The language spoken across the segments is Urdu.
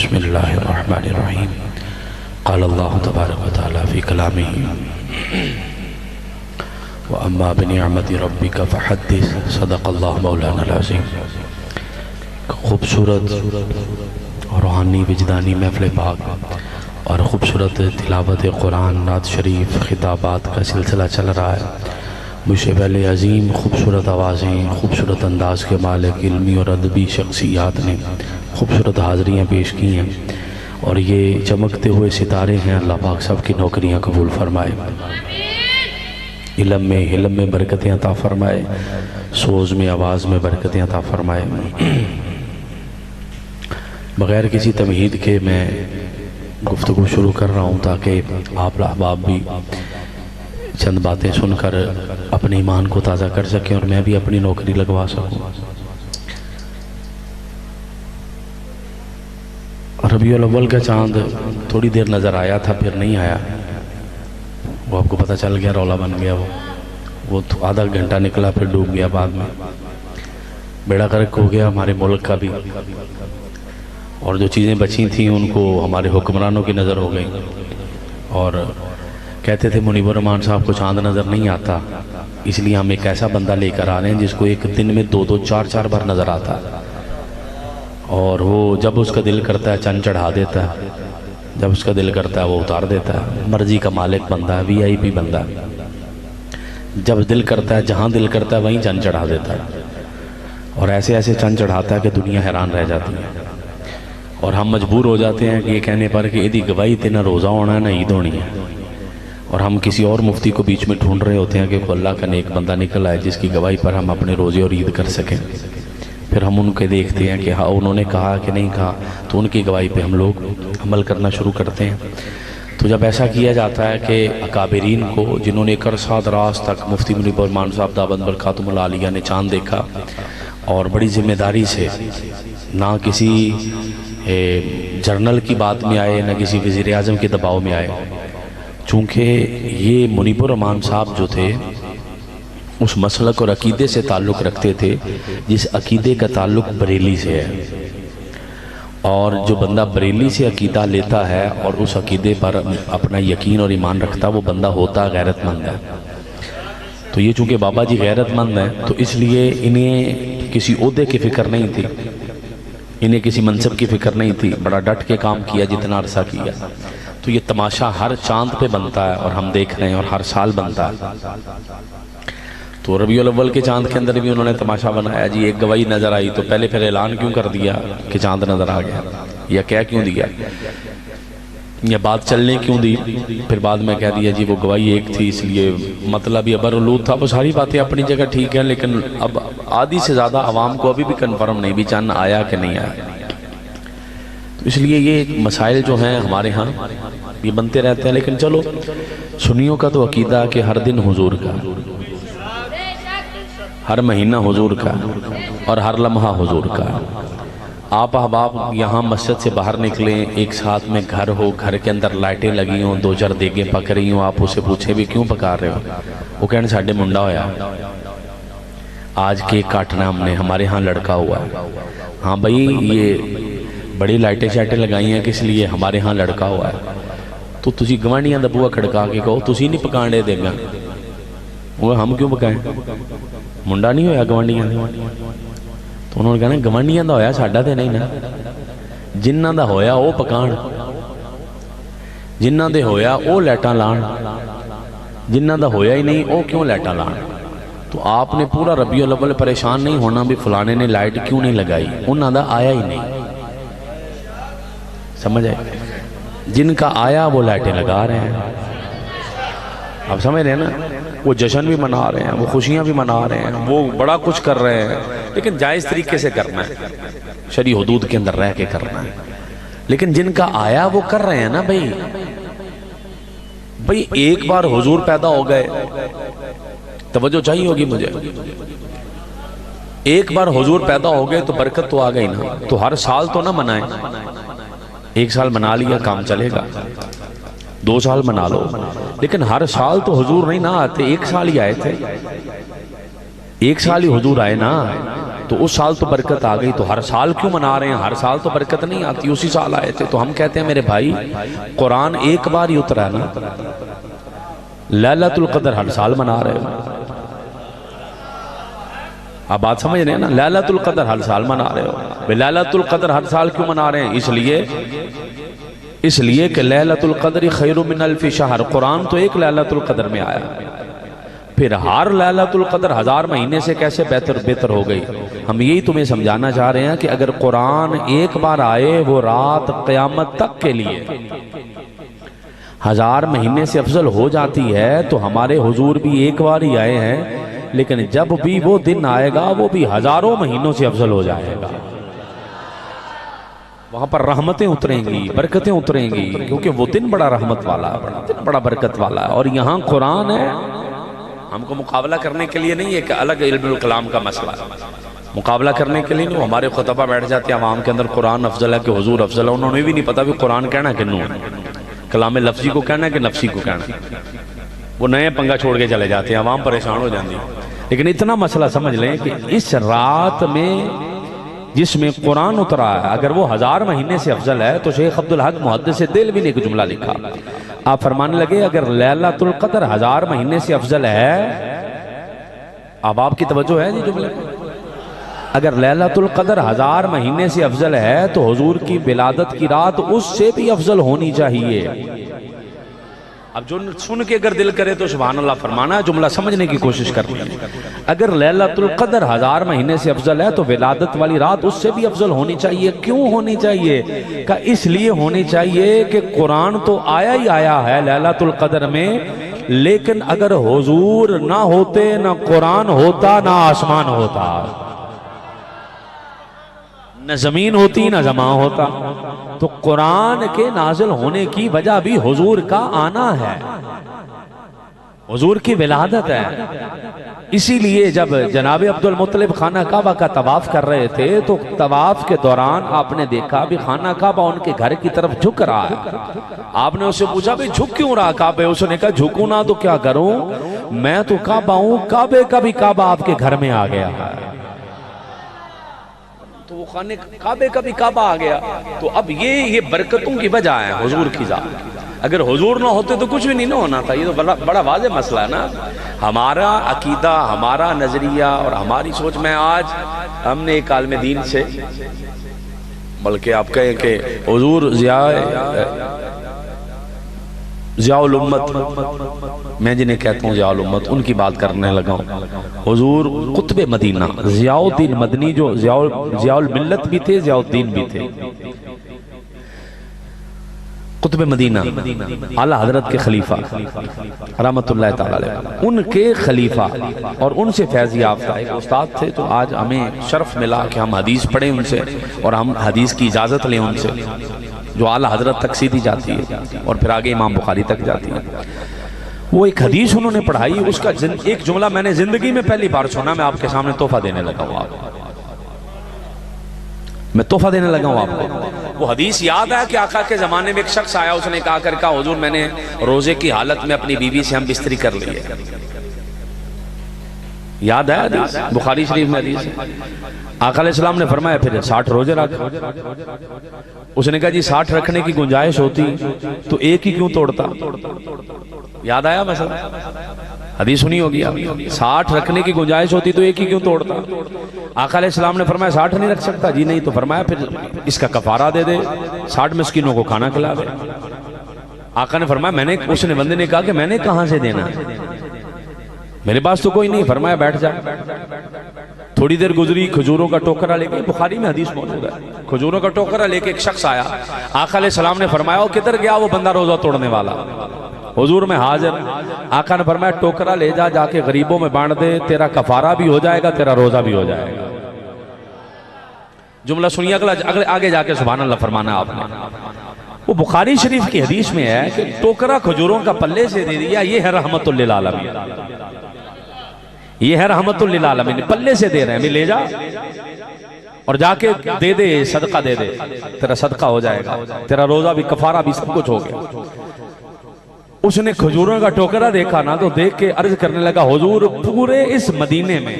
بسم اللہ الرحمن الرحیم قال اللہ تبارک و تعالی فی کلامہ وَأَمَّا بِنِعْمَةِ رَبِّكَ فَحَدِّثْ صدق اللہ مولانا العظیم۔ خوبصورت روحانی وجدانی محفل پاک اور خوبصورت تلاوت قرآن، نعت شریف، خطابات کا سلسلہ چل رہا ہے۔ مجھے پہلے عظیم خوبصورت آوازیں، خوبصورت انداز کے مالک علمی اور ادبی شخصیات نے خوبصورت حاضریاں پیش کی ہیں، اور یہ چمکتے ہوئے ستارے ہیں۔ اللہ پاک سب کی نوکریاں قبول فرمائے، علم میں برکتیں عطا فرمائے، سوز میں آواز میں برکتیں عطا فرمائے۔ بغیر کسی تمہید کے میں گفتگو شروع کر رہا ہوں تاکہ آپ احباب بھی چند باتیں سن کر اپنے ایمان کو تازہ کر سکیں اور میں بھی اپنی نوکری لگوا سکوں۔ ربیع الاول کا چاند تھوڑی دیر نظر آیا تھا، پھر نہیں آیا، وہ آپ کو پتہ چل گیا، رولا بن گیا، وہ آدھا گھنٹہ نکلا پھر ڈوب گیا، بعد میں بیڑا غرق ہو گیا ہمارے ملک کا بھی، اور جو چیزیں بچی تھیں ان کو ہمارے حکمرانوں کی نظر ہو گئی، اور کہتے تھے منیب الرحمان صاحب کو چاند نظر نہیں آتا، اس لیے ہم ایک ایسا بندہ لے کر آ رہے ہیں جس کو ایک دن میں 2-4 بار نظر آتا ہے، اور وہ جب اس کا دل کرتا ہے چند چڑھا دیتا ہے، جب اس کا دل کرتا ہے وہ اتار دیتا ہے۔ مرضی کا مالک بندہ ہے، VIP بندہ ہے، جب دل کرتا ہے جہاں دل کرتا ہے وہیں چند چڑھا دیتا ہے، اور ایسے ایسے چند چڑھاتا ہے کہ دنیا حیران رہ جاتی ہے، اور ہم مجبور ہو جاتے ہیں کہ یہ کہنے پر کہ ایدی گواہی تے نہ روزہ ہونا ہے نہ عید ہونی ہے، اور ہم کسی اور مفتی کو بیچ میں ڈھونڈ رہے ہوتے ہیں کہ اللہ کا نیک بندہ نکل آئے جس کی گواہی پر ہم اپنے روزے اور عید کر سکیں۔ پھر ہم ان کے دیکھتے ہیں کہ ہاں انہوں نے کہا کہ نہیں کہا، تو ان کی گواہی پہ ہم لوگ عمل کرنا شروع کرتے ہیں۔ تو جب ایسا کیا جاتا ہے کہ اکابرین کو، جنہوں نے ایک عرصہ دراز تک مفتی منیب الرحمان صاحب دامت برکاتہم العالیہ نے چاند دیکھا، اور بڑی ذمہ داری سے، نہ کسی جرنل کی بات میں آئے نہ کسی وزیر اعظم کے دباؤ میں آئے، چونکہ یہ منیب الرحمان صاحب جو تھے اس مسلک اور عقیدے سے تعلق رکھتے تھے جس عقیدے کا تعلق بریلی سے ہے، اور جو بندہ بریلی سے عقیدہ لیتا ہے اور اس عقیدے پر اپنا یقین اور ایمان رکھتا، وہ بندہ ہوتا غیرت مند ہے۔ تو یہ چونکہ بابا جی غیرت مند ہیں تو اس لیے انہیں کسی عہدے کی فکر نہیں تھی، انہیں کسی منصب کی فکر نہیں تھی، بڑا ڈٹ کے کام کیا جتنا عرصہ کیا۔ تو یہ تماشا ہر چاند پہ بنتا ہے اور ہم دیکھ رہے ہیں، اور ہر سال بنتا ہے۔ تو ربیع الاول کے چاند کے اندر بھی انہوں نے تماشا بنایا، جی ایک گواہی نظر آئی تو پہلے پھر اعلان کیوں کر دیا کہ چاند نظر آ گیا، یا کہہ کیوں دیا، یا بات چلنے کیوں دی، پھر بعد میں کہہ دیا جی وہ گواہی ایک تھی اس لیے مطلب یہ برالود تھا۔ وہ ساری باتیں اپنی جگہ ٹھیک ہیں، لیکن اب آدھی سے زیادہ عوام کو ابھی بھی کنفرم نہیں بھی چاند آیا کہ نہیں آیا۔ تو اس لیے یہ مسائل جو ہیں ہمارے ہاں یہ بنتے رہتے ہیں، لیکن چلو سنیوں کا تو عقیدہ کہ ہر دن حضور کا، ہر مہینہ حضور کا، اور ہر لمحہ حضور کا۔ آپ احباب یہاں مسجد سے باہر نکلیں، ایک ساتھ میں گھر ہو، گھر کے اندر لائٹیں لگی ہوں، 2-4 دیگیں پک رہی ہوں، آپ اسے پوچھیں بھی کیوں پکا رہے ہو، وہ کہنے ساڑھے منڈا ہویا، آج کیک کاٹنا ہم نے، ہمارے ہاں لڑکا ہوا ہے۔ ہاں بھائی یہ بڑی لائٹیں شائٹیں لگائی ہیں کس لیے، ہمارے ہاں لڑکا ہوا ہے۔ تو تسی گوانڈیاں دا بوہا کھڑکا کے کہو تسی نہیں پکانے دے گا، وہ ہم کیوں پکائیں، منڈا نہیں ہویا گوانڈیاں۔ تو انہوں نے کہنا گوانڈیاں دا ہویا ساڈا تے نہیں نا، جنہ دا ہویا او پکان، جنہ دے ہویا او لیٹاں لان، جنہ دا ہویا ہی نہیں او کیوں لیٹاں لان۔ تو آپ نے پورا ربیع الاول پریشان نہیں ہونا بھی فلانے نے لائٹ کیوں نہیں لگائی، انہاں دا آیا ہی نہیں، سمجھ آئے، جن کا آیا وہ لائٹیں لگا رہے ہیں، آپ سمجھ رہے ہیں نا، وہ جشن بھی منا رہے ہیں، وہ خوشیاں بھی منا رہے ہیں، وہ بڑا کچھ کر رہے ہیں، لیکن جائز طریقے سے کرنا ہے، شرعی حدود کے اندر رہ کے کرنا ہے۔ لیکن جن کا آیا وہ کر رہے ہیں نا بھئی ایک بار حضور پیدا ہو گئے، توجہ چاہیے ہوگی مجھے، ایک بار حضور پیدا ہو گئے تو برکت تو آ گئی نا، تو ہر سال تو نہ منائیں، ایک سال منا لیا کام چلے گا، 2 سال منا لو، لیکن ہر سال تو حضور نہیں نہ آتے، ایک سال ہی آئے تھے، ایک سال ہی حضور آئے نا، تو اس سال تو برکت آ گئی، تو ہر سال کیوں منا رہے ہیں؟ ہر سال تو برکت نہیں آتی، اسی سال آئے تھے۔ تو ہم کہتے ہیں میرے بھائی قرآن ایک بار ہی اترا ہے نا، لیلۃ القدر ہر سال منا رہے ہو، آپ بات سمجھ رہے ہیں نا؟ لیلۃ القدر ہر سال منا رہے ہو، لیلۃ القدر ہر سال کیوں منا رہے ہیں؟ اس لیے کہ لیلۃ القدر خیر من الف شہر، قرآن تو ایک لیلۃ القدر میں آیا، پھر ہر لیلۃ القدر 1000 مہینے سے کیسے بہتر ہو گئی؟ ہم یہی تمہیں سمجھانا چاہ رہے ہیں کہ اگر قرآن ایک بار آئے وہ رات قیامت تک کے لیے 1000 مہینے سے افضل ہو جاتی ہے، تو ہمارے حضور بھی ایک بار ہی آئے ہیں، لیکن جب بھی وہ دن آئے گا وہ بھی ہزاروں مہینوں سے افضل ہو جائے گا۔ وہاں پر رحمتیں اتریں گی، برکتیں اتریں گی، کیونکہ وہ دن بڑا رحمت والا ہے، بڑا برکت والا ہے۔ اور یہاں قرآن ہے، ہم کو مقابلہ کرنے کے لیے نہیں ہے کہ الگ علم الکلام کا مسئلہ ہے، مقابلہ کرنے کے لیے نہیں۔ ہمارے خطبہ بیٹھ جاتے ہیں عوام کے اندر، قرآن افضل ہے کہ حضور افضل ہے، انہوں نے بھی نہیں پتا بھی قرآن کہنا کہ نو کلام لفظی کو کہنا ہے کہ نفسی کو کہنا ہے، وہ نئے پنگا چھوڑ کے چلے جاتے ہیں، عوام پریشان ہو جاتی ہے۔ لیکن اتنا مسئلہ سمجھ لیں کہ اس رات میں جس میں قرآن اترا ہے، اگر وہ 1000 مہینے سے افضل ہے، تو شیخ عبدالحق محدث دہلوی نے ایک جملہ لکھا، آپ فرمانے لگے اگر لیلۃ القدر 1000 مہینے سے افضل ہے، اب آپ کی توجہ ہے جی جملے، اگر لیلۃ القدر 1000 مہینے سے افضل ہے تو حضور کی ولادت کی رات اس سے بھی افضل ہونی چاہیے۔ اب جو سن کے اگر دل کرے تو سبحان اللہ فرمانا ہے، جملہ سمجھنے کی کوشش کرنی ہے۔ اگر لیلۃ القدر 1000 مہینے سے افضل ہے تو ولادت والی رات اس سے بھی افضل ہونی چاہیے۔ کیوں ہونی چاہیے؟ کہ اس لیے ہونی چاہیے کہ قرآن تو آیا ہی آیا ہے لیلۃ القدر میں، لیکن اگر حضور نہ ہوتے، نہ قرآن ہوتا، نہ آسمان ہوتا، نہ زمین ہوتی، نہ زمان ہوتا۔ تو قرآن کے نازل ہونے کی وجہ بھی حضور کا آنا ہے، حضور کی ولادت ہے۔ اسی لیے جب جناب عبد المطلب خانہ کعبہ کا طواف کر رہے تھے تو طواف کے دوران آپ نے دیکھا بھی خانہ کعبہ ان کے گھر کی طرف جھک رہا ہے۔ آپ نے اسے پوچھا بھی جھک کیوں رہا کعبہ؟ اس نے کہا جھکوں نہ تو کیا کروں، میں تو کعبہ ہوں، کعبے کا بھی کعبہ آپ کے گھر میں آ گیا ہے، تو وہ خانے کعبے کا بھی کعبہ آ گیا۔ تو اب یہ برکتوں کی وجہ ہے حضور کی ذات۔ اگر حضور نہ ہوتے تو کچھ بھی نہیں نہ ہونا تھا، یہ تو بڑا واضح مسئلہ ہے نا۔ ہمارا عقیدہ، ہمارا نظریہ اور ہماری سوچ میں آج ہم نے ایک عالم دین سے، بلکہ آپ کہیں کہ حضور ضیاء الامت، میں جنہیں کہتا ہوں ضیاء الامت، ان کی بات کرنے لگا ہوں۔ حضور قطب مدینہ ضیاء الدین مدنی جو ضیاء الملت بھی تھے، ضیاء الدین بھی تھے، قطب مدینہ اعلیٰ حضرت کے خلیفہ رحمت اللہ تعالی علیہ، ان کے خلیفہ اور ان سے فیض یافتہ ایک استاد تھے۔ تو آج ہمیں شرف ملا کہ ہم حدیث پڑھیں ان سے اور ہم حدیث کی اجازت لیں ان سے، جو اعلیٰ حضرت تک سیدھی جاتی ہے اور پھر آگے امام بخاری تک جاتی ہے۔ وہ ایک حدیث انہوں نے پڑھائی، اس کا ایک جملہ میں نے زندگی میں پہلی بار سنا، میں آپ کے سامنے تحفہ دینے لگا ہوں، میں تحفہ دینے لگا ہوں آپ کو۔ وہ حدیث یاد ہے کہ آقا کے زمانے میں ایک شخص آیا، اس نے کہا کہا حضور میں نے روزے کی حالت میں اپنی بیوی سے ہم بستری کر لی ہے۔ یاد ہے حدیث، بخاری شریف میں حدیث ہے۔ آقا علیہ السلام نے فرمایا پھر 60 روزے رکھ۔ اس نے کہا جی 60 رکھنے کی گنجائش ہوتی تو ایک ہی کیوں توڑتا؟ یاد آیا مسئلہ؟ حدیث سنی ہوگی آپ، 60 رکھنے کی گنجائش ہوتی تو ایک ہی کیوں توڑتا؟ آقا علیہ السلام نے فرمایا 60 نہیں رکھ سکتا جی، نہیں، تو فرمایا پھر اس کا کفارہ دے دے، 60 مسکینوں کو کھانا کھلا دے۔ آقا نے فرمایا اس نے بندے نے کہا کہ میں نے کہاں سے دینا، میرے پاس تو کوئی نہیں۔ فرمایا بیٹھ جا۔ تھوڑی دیر گزری، کھجوروں کا ٹوکرا لے کے، بخاری میں حدیث موجود ہے، کھجوروں کا ٹوکرا لے کے ایک شخص آیا۔ آقا علیہ السلام نے فرمایا وہ کدھر گیا وہ بندہ روزہ توڑنے والا؟ حضور میں حاضر۔ آقا نے فرمایا ٹوکرا لے جا، جا کے غریبوں میں بانٹ دے، تیرا کفارہ بھی ہو جائے گا، تیرا روزہ بھی ہو جائے گا۔ جملہ سنیے اگلے آگے جا کے سبحان اللہ فرمانا آپ نے۔ وہ بخاری شریف کی حدیث میں ہے کہ ٹوکرا کھجوروں کا پلے سے دے دیا، یہ ہے رحمت للعالمین، یہ ہے رحمت للعالمین، پلے سے دے رہے ہیں، لے جا اور جا کے دے دے، صدقہ دے دے، تیرا صدقہ ہو جائے گا، تیرا روزہ بھی، کفارہ بھی، سب کچھ ہو گیا۔ اس نے کھجوروں کا ٹوکرا دیکھا نا تو دیکھ کے عرض کرنے لگا حضور پورے اس مدینے میں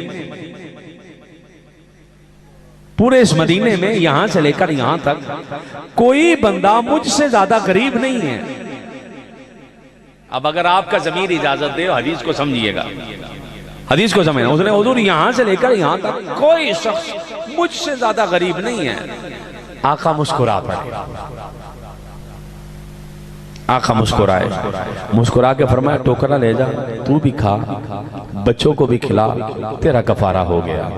پورے اس مدینے میں یہاں سے لے کر یہاں تک کوئی بندہ مجھ سے زیادہ قریب نہیں ہے. اب اگر آپ کا ضمیر اجازت دے حدیث کو سمجھیے گا, حدیث کو سمجھنا. اس نے حضور یہاں سے لے کر یہاں تک کوئی شخص مجھ سے زیادہ غریب نہیں ہے. آقا مسکرا پڑے, آقا مسکرائے, مسکرا کے فرمایا ٹوکرا لے جا, تو بھی کھا, بچوں کو بھی کھلا, تیرا کفارہ ہو گیا.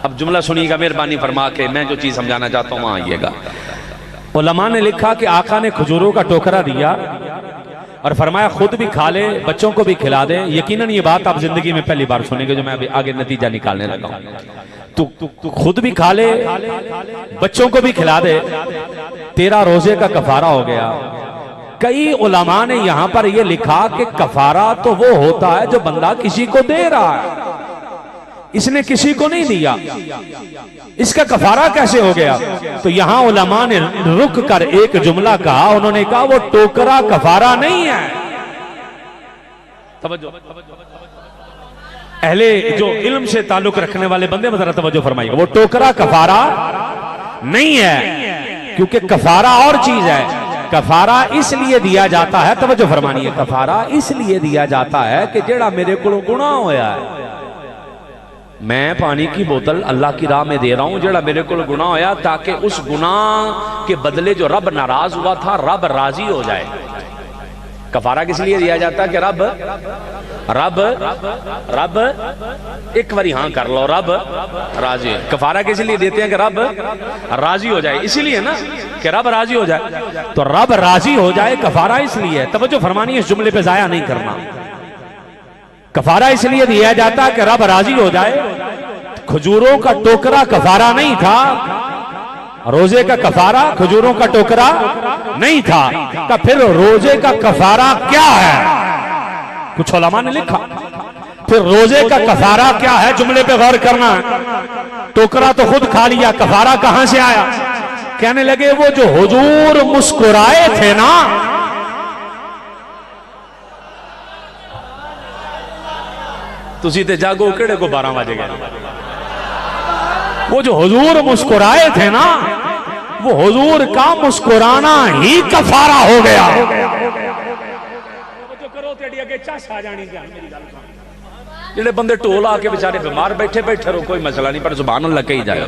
اب جملہ سنیے گا مہربانی فرما کے, میں جو چیز سمجھانا چاہتا ہوں وہاں آئیے گا. علماء نے لکھا کہ آقا نے کھجوروں کا ٹوکرا دیا اور فرمایا خود بھی کھا لے, بچوں کو بھی کھلا دے. یقیناً یہ بات آپ زندگی میں پہلی بار سنیں گے جو میں ابھی آگے نتیجہ نکالنے لگا ہوں. تو خود بھی کھا لے, بچوں کو بھی کھلا دے, تیرا روزے کا کفارہ ہو گیا. کئی علماء نے یہاں پر یہ لکھا کہ کفارہ تو وہ ہوتا ہے جو بندہ کسی کو دے رہا ہے, اس نے کسی کو نہیں دیا, اس کا کفارہ کیسے ہو گیا؟ تو یہاں علماء نے رک کر ایک جملہ کہا, انہوں نے کہا وہ ٹوکرا کفارہ نہیں ہے. توجہ, اہل جو علم سے تعلق رکھنے والے بندے ذرا توجہ فرمائیے, وہ ٹوکرا کفارہ نہیں ہے, کیونکہ کفارہ اور چیز ہے. کفارہ اس لیے دیا جاتا ہے, توجہ فرمائیے, کفارہ اس لیے دیا جاتا ہے کہ جڑا میرے کو گناہ ہویا ہے, میں پانی کی بوتل اللہ کی راہ میں دے رہا ہوں, جڑا میرے کو گناہ ہویا, تاکہ اس گناہ کے بدلے جو رب ناراض ہوا تھا رب راضی ہو جائے. کفارہ کس لیے دیا جاتا ہے کہ رب ایک باری ہاں کر لو, رب راضی ہے. کفارہ کس لیے دیتے ہیں کہ رب راضی ہو جائے, اسی لیے نا کہ رب راضی ہو جائے. تو رب راضی ہو جائے کفارہ اس لیے. توجہ فرمانی, اس جملے پہ ضائع نہیں کرنا. کفارہ اس لیے دیا جاتا کہ رب راضی ہو جائے. کھجوروں کا ٹوکرا کفارہ نہیں تھا, روزے کا کفارہ کھجوروں کا ٹوکرا نہیں تھا. کہ پھر روزے کا کفارہ کیا ہے؟ کچھ علماء نے لکھا پھر روزے کا کفارہ کیا ہے, جملے پہ غور کرنا. ٹوکرا تو خود کھا لیا, کفارہ کہاں سے آیا؟ کہنے لگے وہ جو حضور مسکرائے تھے نا, تسی تے جاگو کیڑے کو 12 بجے گئے, وہ جو حضور مسکرائے تھے نا, وہ حضور کا مسکرانا ہی کفارہ ہو گیا. جڑے بندے ٹول آ کے بیچارے بیمار بیٹھے بیٹھے رہو, کوئی مسئلہ نہیں, پر سبحان اللہ کہی جائے,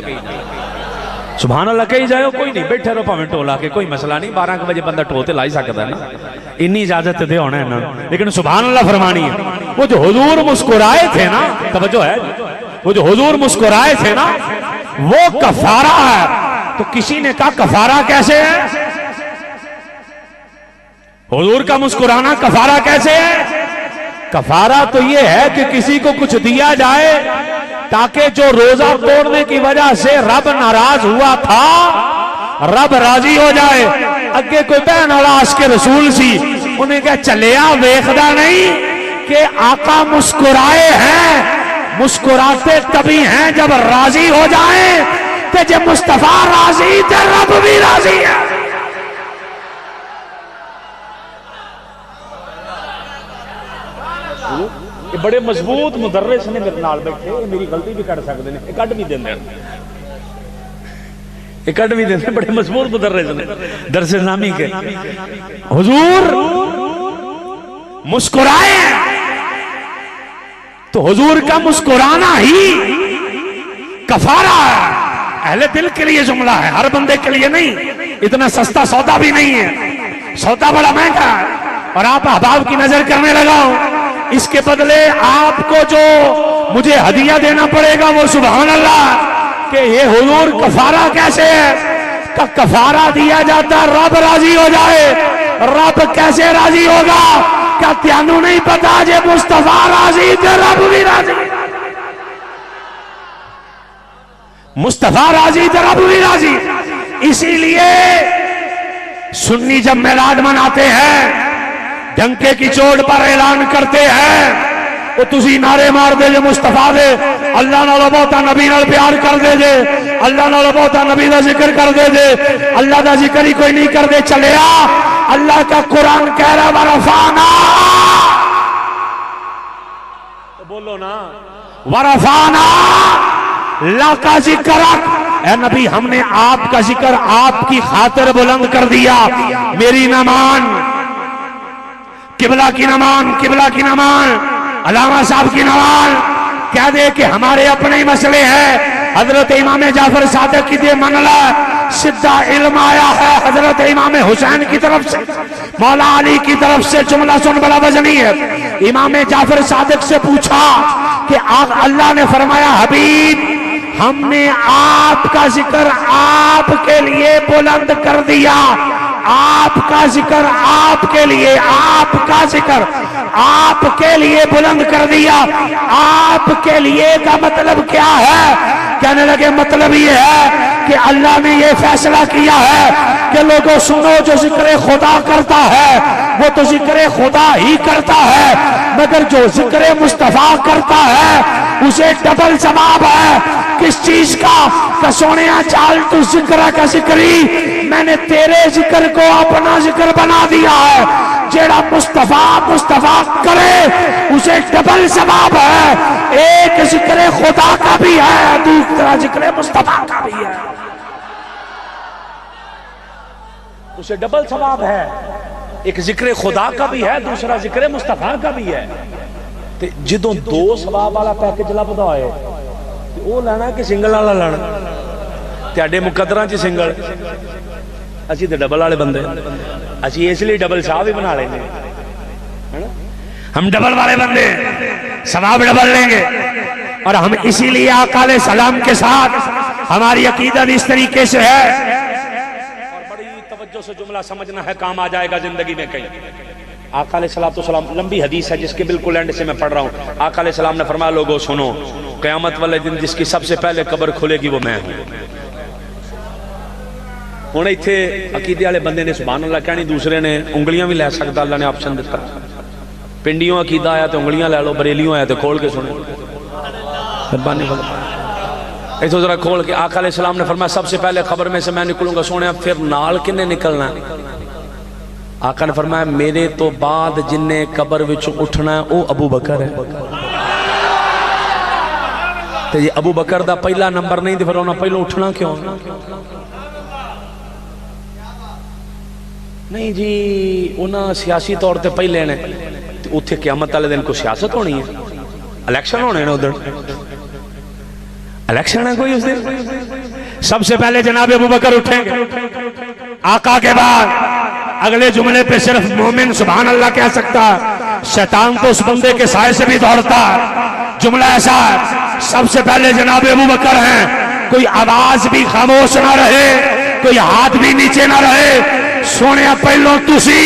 سبحان اللہ کہی جائے, کوئی نہیں, بیٹھے رہو پاویں ٹول آ کے, کوئی مسئلہ نہیں. 12 بجے بندہ ٹول تے لائی سکتا ہے نا, انی اجازت دے ہونا ہے نا, لیکن سبحان اللہ فرمانی ہے. وہ جو حضور مسکرائے تھے نا, توجہ ہے, وہ جو حضور مسکرائے تھے نا وہ کفارہ ہے. تو کسی نے کہا کفارہ کیسے ہے؟ حضور کا مسکرانا کفارہ کیسے ہے؟ کفارہ تو یہ ہے کہ کسی کو کچھ دیا جائے تاکہ جو روزہ توڑنے کی وجہ سے رب ناراض ہوا تھا رب راضی ہو جائے. اگے کوئی بہن والا عاشق رسول سی, انہیں کہا چلیا ویکھدا نہیں کہ آقا مسکرائے ہیں, مسکراتے تبھی ہیں جب راضی ہو جائیں, کہ جب مصطفیٰ راضی تو رب بھی راضی ہے. یہ بڑے مضبوط مدرس نے میرے نال بیٹھے, میری غلطی بھی کر سکتے ہیں, کٹ بھی دیں, کٹ بھی دیں, بڑے مضبوط مدرس نے درس نامی کے. حضور مسکرائے تو حضور کا مسکرانا ہی کفارہ ہے. اہل دل کے لیے جملہ ہے, ہر بندے کے لیے نہیں. اتنا سستا سودا بھی نہیں ہے, سودا بڑا مہنگا ہے. اور آپ احباب کی نظر کرنے لگا ہوں, اس کے بدلے آپ کو جو مجھے ہدیہ دینا پڑے گا وہ سبحان اللہ, کہ یہ حضور کفارہ کیسے ہے؟ کہ کفارہ دیا جاتا رب راضی ہو جائے. رب کیسے راضی ہوگا؟ کیا تیانو نہیں پتا جے مصطفیٰ راضی تے رب بھی راضی, مصطفیٰ راضی تے رب بھی راضی. اسی لیے سنی جب میلاد مناتے ہیں ڈنکے کی چوٹ پر اعلان کرتے ہیں, وہ تسی نعرے مار دے جے مصطفیٰ دے, اللہ نالو بہتا نبی نال پیار کر دے جے, اللہ نالو بہتا نبی دا ذکر کر دے جے, اللہ دا ذکر ہی کوئی نہیں کر دے. چلیا اللہ کا قرآن کہہ رہا ورفعنا, تو بولو نا, ورفعنا لا کا ذکر، اے نبی ہم نے آپ کا ذکر آپ کی خاطر بلند کر دیا، میری نہ مان، قبلہ کی نہ مان، قبلہ کی نہ مان، علامہ صاحب کی نہ مان، کہہ دے کہ ہمارے اپنے مسئلے ہیں۔ حضرت امام جعفر صادق کی دے منلا سدھا علم آیا ہے حضرت امام حسین کی طرف سے، مولا علی کی طرف سے، جملہ سن بڑا وزنی ہے۔ امام جعفر صادق سے پوچھا کہ اللہ نے فرمایا حبیب ہم نے آپ کا ذکر آپ کے لیے بلند کر دیا، آپ کا ذکر آپ کے لیے، آپ کا ذکر آپ کے لیے بلند کر دیا۔ آپ کے لیے کا مطلب کیا ہے؟ کہنے لگے مطلب یہ ہے کہ اللہ نے یہ فیصلہ کیا ہے کہ لوگوں سنو، جو ذکر خدا کرتا ہے وہ تو ذکر خدا ہی کرتا ہے، مگر جو ذکر مصطفیٰ کرتا ہے اسے ڈبل ثواب ہے۔ کس چیز کا؟ کہ سونیا چال تو ذکر کا ذکری، میں نے تیرے ذکر کو اپنا ذکر بنا دیا ہے، جیڑا مصطفیٰ کرے اسے ڈبل ثواب ہے۔ ایک ذکر خدا کا بھی ہے، دوسرا ذکر مصطفیٰ کا بھی ہے، اسے ڈبل ثواب ہے۔ ایک ذکر خدا کا بھی ہے، دوسرا ذکر مصطفیٰ کا بھی ہے۔ جدوں دو ثواب والا پیکج لبدا ہوئے وہ لینا کہ سنگل والا لینا؟ تیاڈے مقدراں چ سنگل، اسی تے ڈبل والے بندے، اسی اس لیے ڈبل ثواب ہی بنا لیں گے، ہم ڈبل والے بندے ثواب ڈبل لیں گے۔ اور ہم اسی لیے آقا علیہ السلام کے ساتھ ہماری عقیدت اس طریقے سے ہے، اور بڑی توجہ سے جملہ سمجھنا ہے، کام آ جائے گا زندگی میں کہیں۔ آقا علیہ السلام لمبی حدیث ہے جس کے بالکل اینڈ سے میں پڑھ رہا ہوں۔ آقا علیہ السلام نے فرمایا لوگوں سنو، قیامت والے دن جس کی سب سے پہلے قبر کھلے گی وہ میں ہوں۔ ہوں ایتھے عقیدے والے بندے نے سبحان اللہ کہنی، دوسرے نے انگلیاں بھی لے سکتا، اللہ نے آپشن دیتا۔ پنڈیوں عقیدہ آیا تو انگلیاں لے لو، بریلیوں آیا تو کھول کے سنو۔ ایتھے ذرا کھول کے آقا علیہ السلام نے فرمایا سب سے پہلے قبر میں سے میں نکلوں گا، سونے پھر نال کنے نکلنا؟ آقا نے فرمایا میرے تو بعد جن نے قبر وچ اٹھنا ہے وہ ابو بکر ہے۔ تو یہ ابو بکر دا پہلا نمبر نہیں، پھر انہاں پہلو اٹھنا کیوں؟ نہیں جی انہاں سیاسی طور تے پہلے نے، اتھے قیامت والے دن کو سیاست ہونی ہے، الیکشن ہونے نے، ادھر الیکشن ہے کوئی اس دن؟ سب سے پہلے جناب ابو بکر اٹھیں گے، آقا کے بعد اگلے جملے پہ صرف مومن سبحان اللہ کہہ سکتا ہے، شیطان تو اس بندے کے سائے سے بھی دوڑتا ہے۔ جملہ ایسا ہے سب سے پہلے جناب ابو بکر ہیں، کوئی آواز بھی خاموش نہ رہے، کوئی ہاتھ بھی نیچے نہ رہے، سونے پہلو تسی،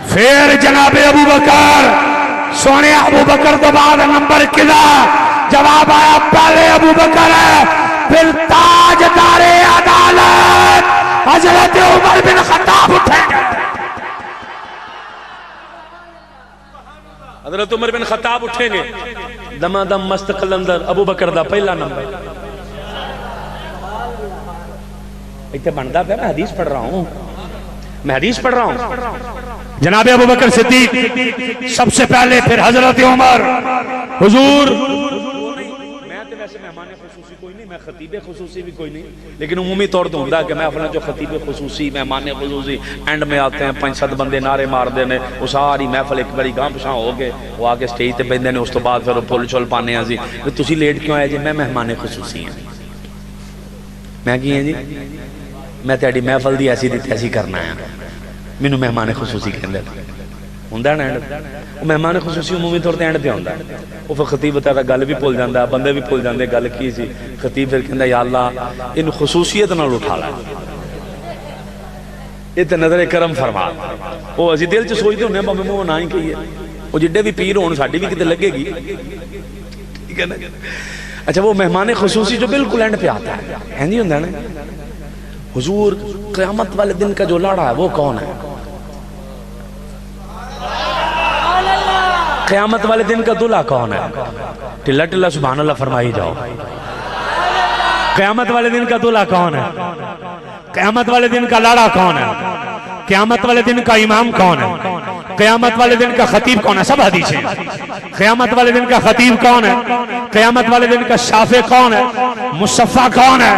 پھر جناب ابو بکر، سونے ابو بکر تو بعد نمبر کلا؟ جواب آیا پہلے ابو بکر ہے، پھر تاجدار عدالت حضرت عمر بن خطاب اٹھیں گے۔ حضرت عمر بن خطاب اٹھیں گے، دما دم مست قلندر ابو بکر دا پہلا نمبر۔ ایتھے بندا پیا، میں حدیث پڑھ رہا ہوں، میں حدیث پڑھ رہا ہوں۔ جناب ابو بکر صدیق سب سے پہلے، پھر حضرت عمر۔ حضور میں ویسے مہمان خصوصی کوئی نہیں، میں خطیب خصوصی بھی کوئی نہیں، لیکن عمومی طور تو ہوتا ہے کہ میں اپنا جو خطیب خصوصی مہمان خصوصی اینڈ میں آتے ہیں، 5-7 بندے نعرے مار دینے، وہ ساری محفل ایک بڑی گاں پچھاں ہو کے وہ آ کے سٹیج تے بیندے نے، اس تو بعد پھر پھول چھول پانے ہیں جی تسی لیٹ کیوں آئے جی؟ میں مہمان خصوصی ہیں، میں کی ہیں جی، میں تیاری محفل دی ایسی دی تیسی کرنا ہے، مینوں مہمان خصوصی کہندے ہوندا ہے نا۔ مہمان خصوصی عمومی طور تے اینڈ تے ہوندا ہے، وہ پھر خطیب بتا گل بھی بھول جاندا، بندے بھی بھول جاندے گل کی سی۔ خطیب پھر کہندا یا اللہ ان خصوصیت نال اٹھا لے، یہ تے نظر کرم فرما۔ وہ اسی دل چ سوچدے ہوندے بھاویں منہ نہ ہی کہیے، وہ جڈے بھی پیر ہون ساڈی بھی کتے لگے گی، ٹھیک ہے نا۔ اچھا وہ مہمان خصوصی جو بالکل اینڈ پہ آتا ہے، اینج ہوندا نا۔ حضور قیامت والے دن کا جو لاڑا ہے وہ کون ہے؟ قیامت والے دن کا دلہا کون ہے؟ ٹلا ٹلا سبحان اللہ فرمائی جاؤ۔ قیامت والے دن کا دلہا کون ہے؟ قیامت والے دن کا لاڑا کون ہے؟ قیامت والے دن کا امام کون ہے؟ قیامت والے دن کا خطیب کون ہے؟ سب حدیثیں. قیامت والے دن کا خطیب کون ہے؟ قیامت والے دن کا شافع کون ہے؟ مصفہ کون ہے؟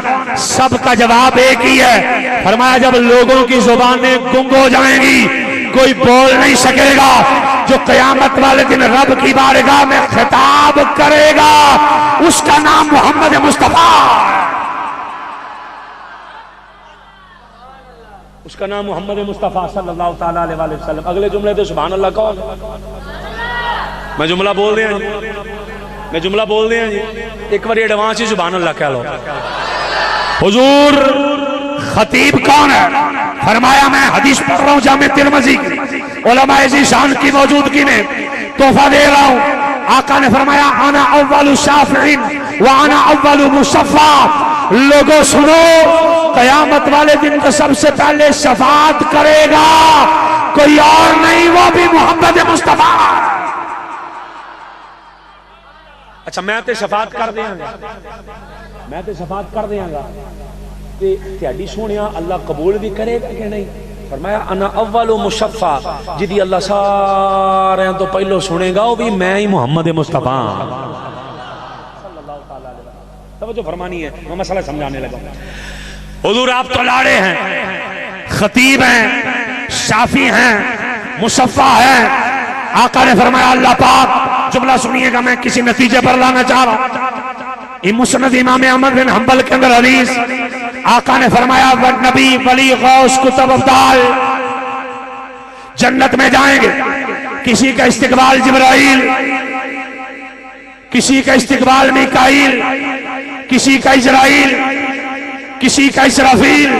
سب کا جواب ایک ہی ہے. فرمایا جب لوگوں کی زبانیں گنگ ہو جائیں گی، کوئی بول نہیں سکے گا، جو قیامت والے دن رب کی بارگاہ میں خطاب کرے گا اس کا نام محمد مصطفیٰ، اس کا نام محمد مصطفیٰ صلی اللہ تعالیٰ علیہ وآلہ وسلم. اگلے جملے تو سبحان اللہ کون؟ میں جملہ بول دیا جی، میں جملہ بول دیا جی، ایک بار ایڈوانس ہی سبحان اللہ کہہ لو. حضور خطیب کون ہے؟ فرمایا میں حدیث پڑھ رہا ہوں جامع ترمذی کی، علماء ذیشان کی موجودگی میں تحفہ دے رہا ہوں. آقا نے فرمایا انا اول شافعین وانا اول مصفیٰ. لوگوں سنو، قیامت والے دن کو سب سے پہلے شفاعت کرے گا کوئی اور نہیں، وہ بھی محمد مصطفیٰ. اچھا میں تے شفاعت کر دیاں گا، میں تے شفاعت کر دیاں گا تے تہاڈی سونیا اللہ قبول بھی کرے گا کہ نہیں؟ فرمایا انا اول مشفع، جدی اللہ سارے تو پہلو سنے گا وہ بھی میں ہی محمد مصطفیٰ صلی اللہ تعالیٰ علیہ وسلم. توجہ فرمانی ہے، میں مسئلہ سمجھانے لگا. حضور آپ تو لاڑے ہیں، خطیب ہیں، شافی ہیں، مصفع ہیں. آقا نے فرمایا اللہ پاک، جملہ سنیے گا، میں کسی نتیجے پر لانا چاہ رہا ہوں. مسند امام احمد بن حنبل کے اندر حدیث، آقا نے فرمایا نبی ولی غوث کتب افضال جنت میں جائیں گے. کسی کا استقبال جبرائیل، کسی کا استقبال میکائیل، کسی کا اجرائیل، کسی کا اسرافیل.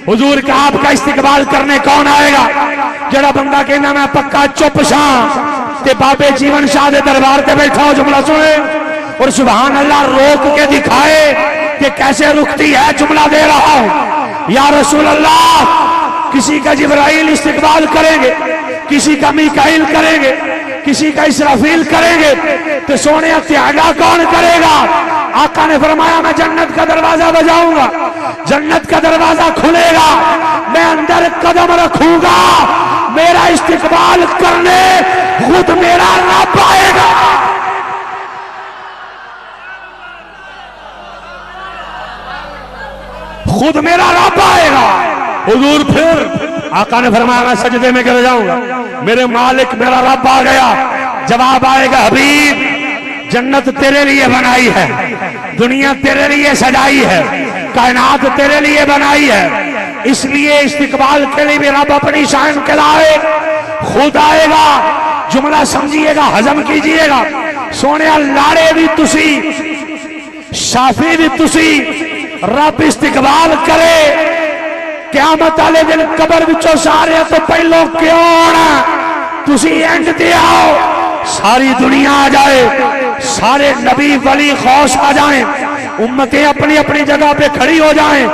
حضور کا آپ کا استقبال کرنے کون آئے گا؟ جڑا بندہ کہنا میں پکا چپ شاں تے بابے جیون شاہ دے دربار تے بیٹھا ہو. جملہ سنے اور سبحان اللہ روک کے دکھائے کہ کیسے رکتی ہے. جملہ دے رہا ہوں یا رسول اللہ، کسی کا جبرائیل استقبال کریں گے، کسی کا میکائیل کریں گے، کسی کا اسرافیل کریں گے، تو سونے تیاگا کون کرے گا؟ آقا نے فرمایا میں جنت کا دروازہ بجاؤں گا، جنت کا دروازہ کھلے گا، میں اندر قدم رکھوں گا، میرا استقبال کرنے خود میرا رب آئے گا. خود میرا رب آئے گا. حضور پھر آقا نے فرمایا میں سجدے میں گر جاؤں گا، میرے مالک میرا رب آ گیا. جواب آئے گا حبیب جنت تیرے لیے بنائی ہے، دنیا تیرے لیے سجائی ہے، کائنات تیرے لیے بنائی ہے، اس لیے استقبال کے لیے بھی رب اپنی شان کے لائے خود آئے گا. جملہ سمجھیے گا، ہضم کیجئے گا. سونے لاڑے بھی تسی، شافی بھی تسی، رب استقبال کرے قیامت والے دن قبر وچوں سارے تو پہلو کیوں نہ تسی اینڈ تے آؤ، ساری دنیا آ جائے، سارے نبی ولی غوث آ جائیں، امتیں اپنی اپنی جگہ پہ کھڑی ہو جائیں،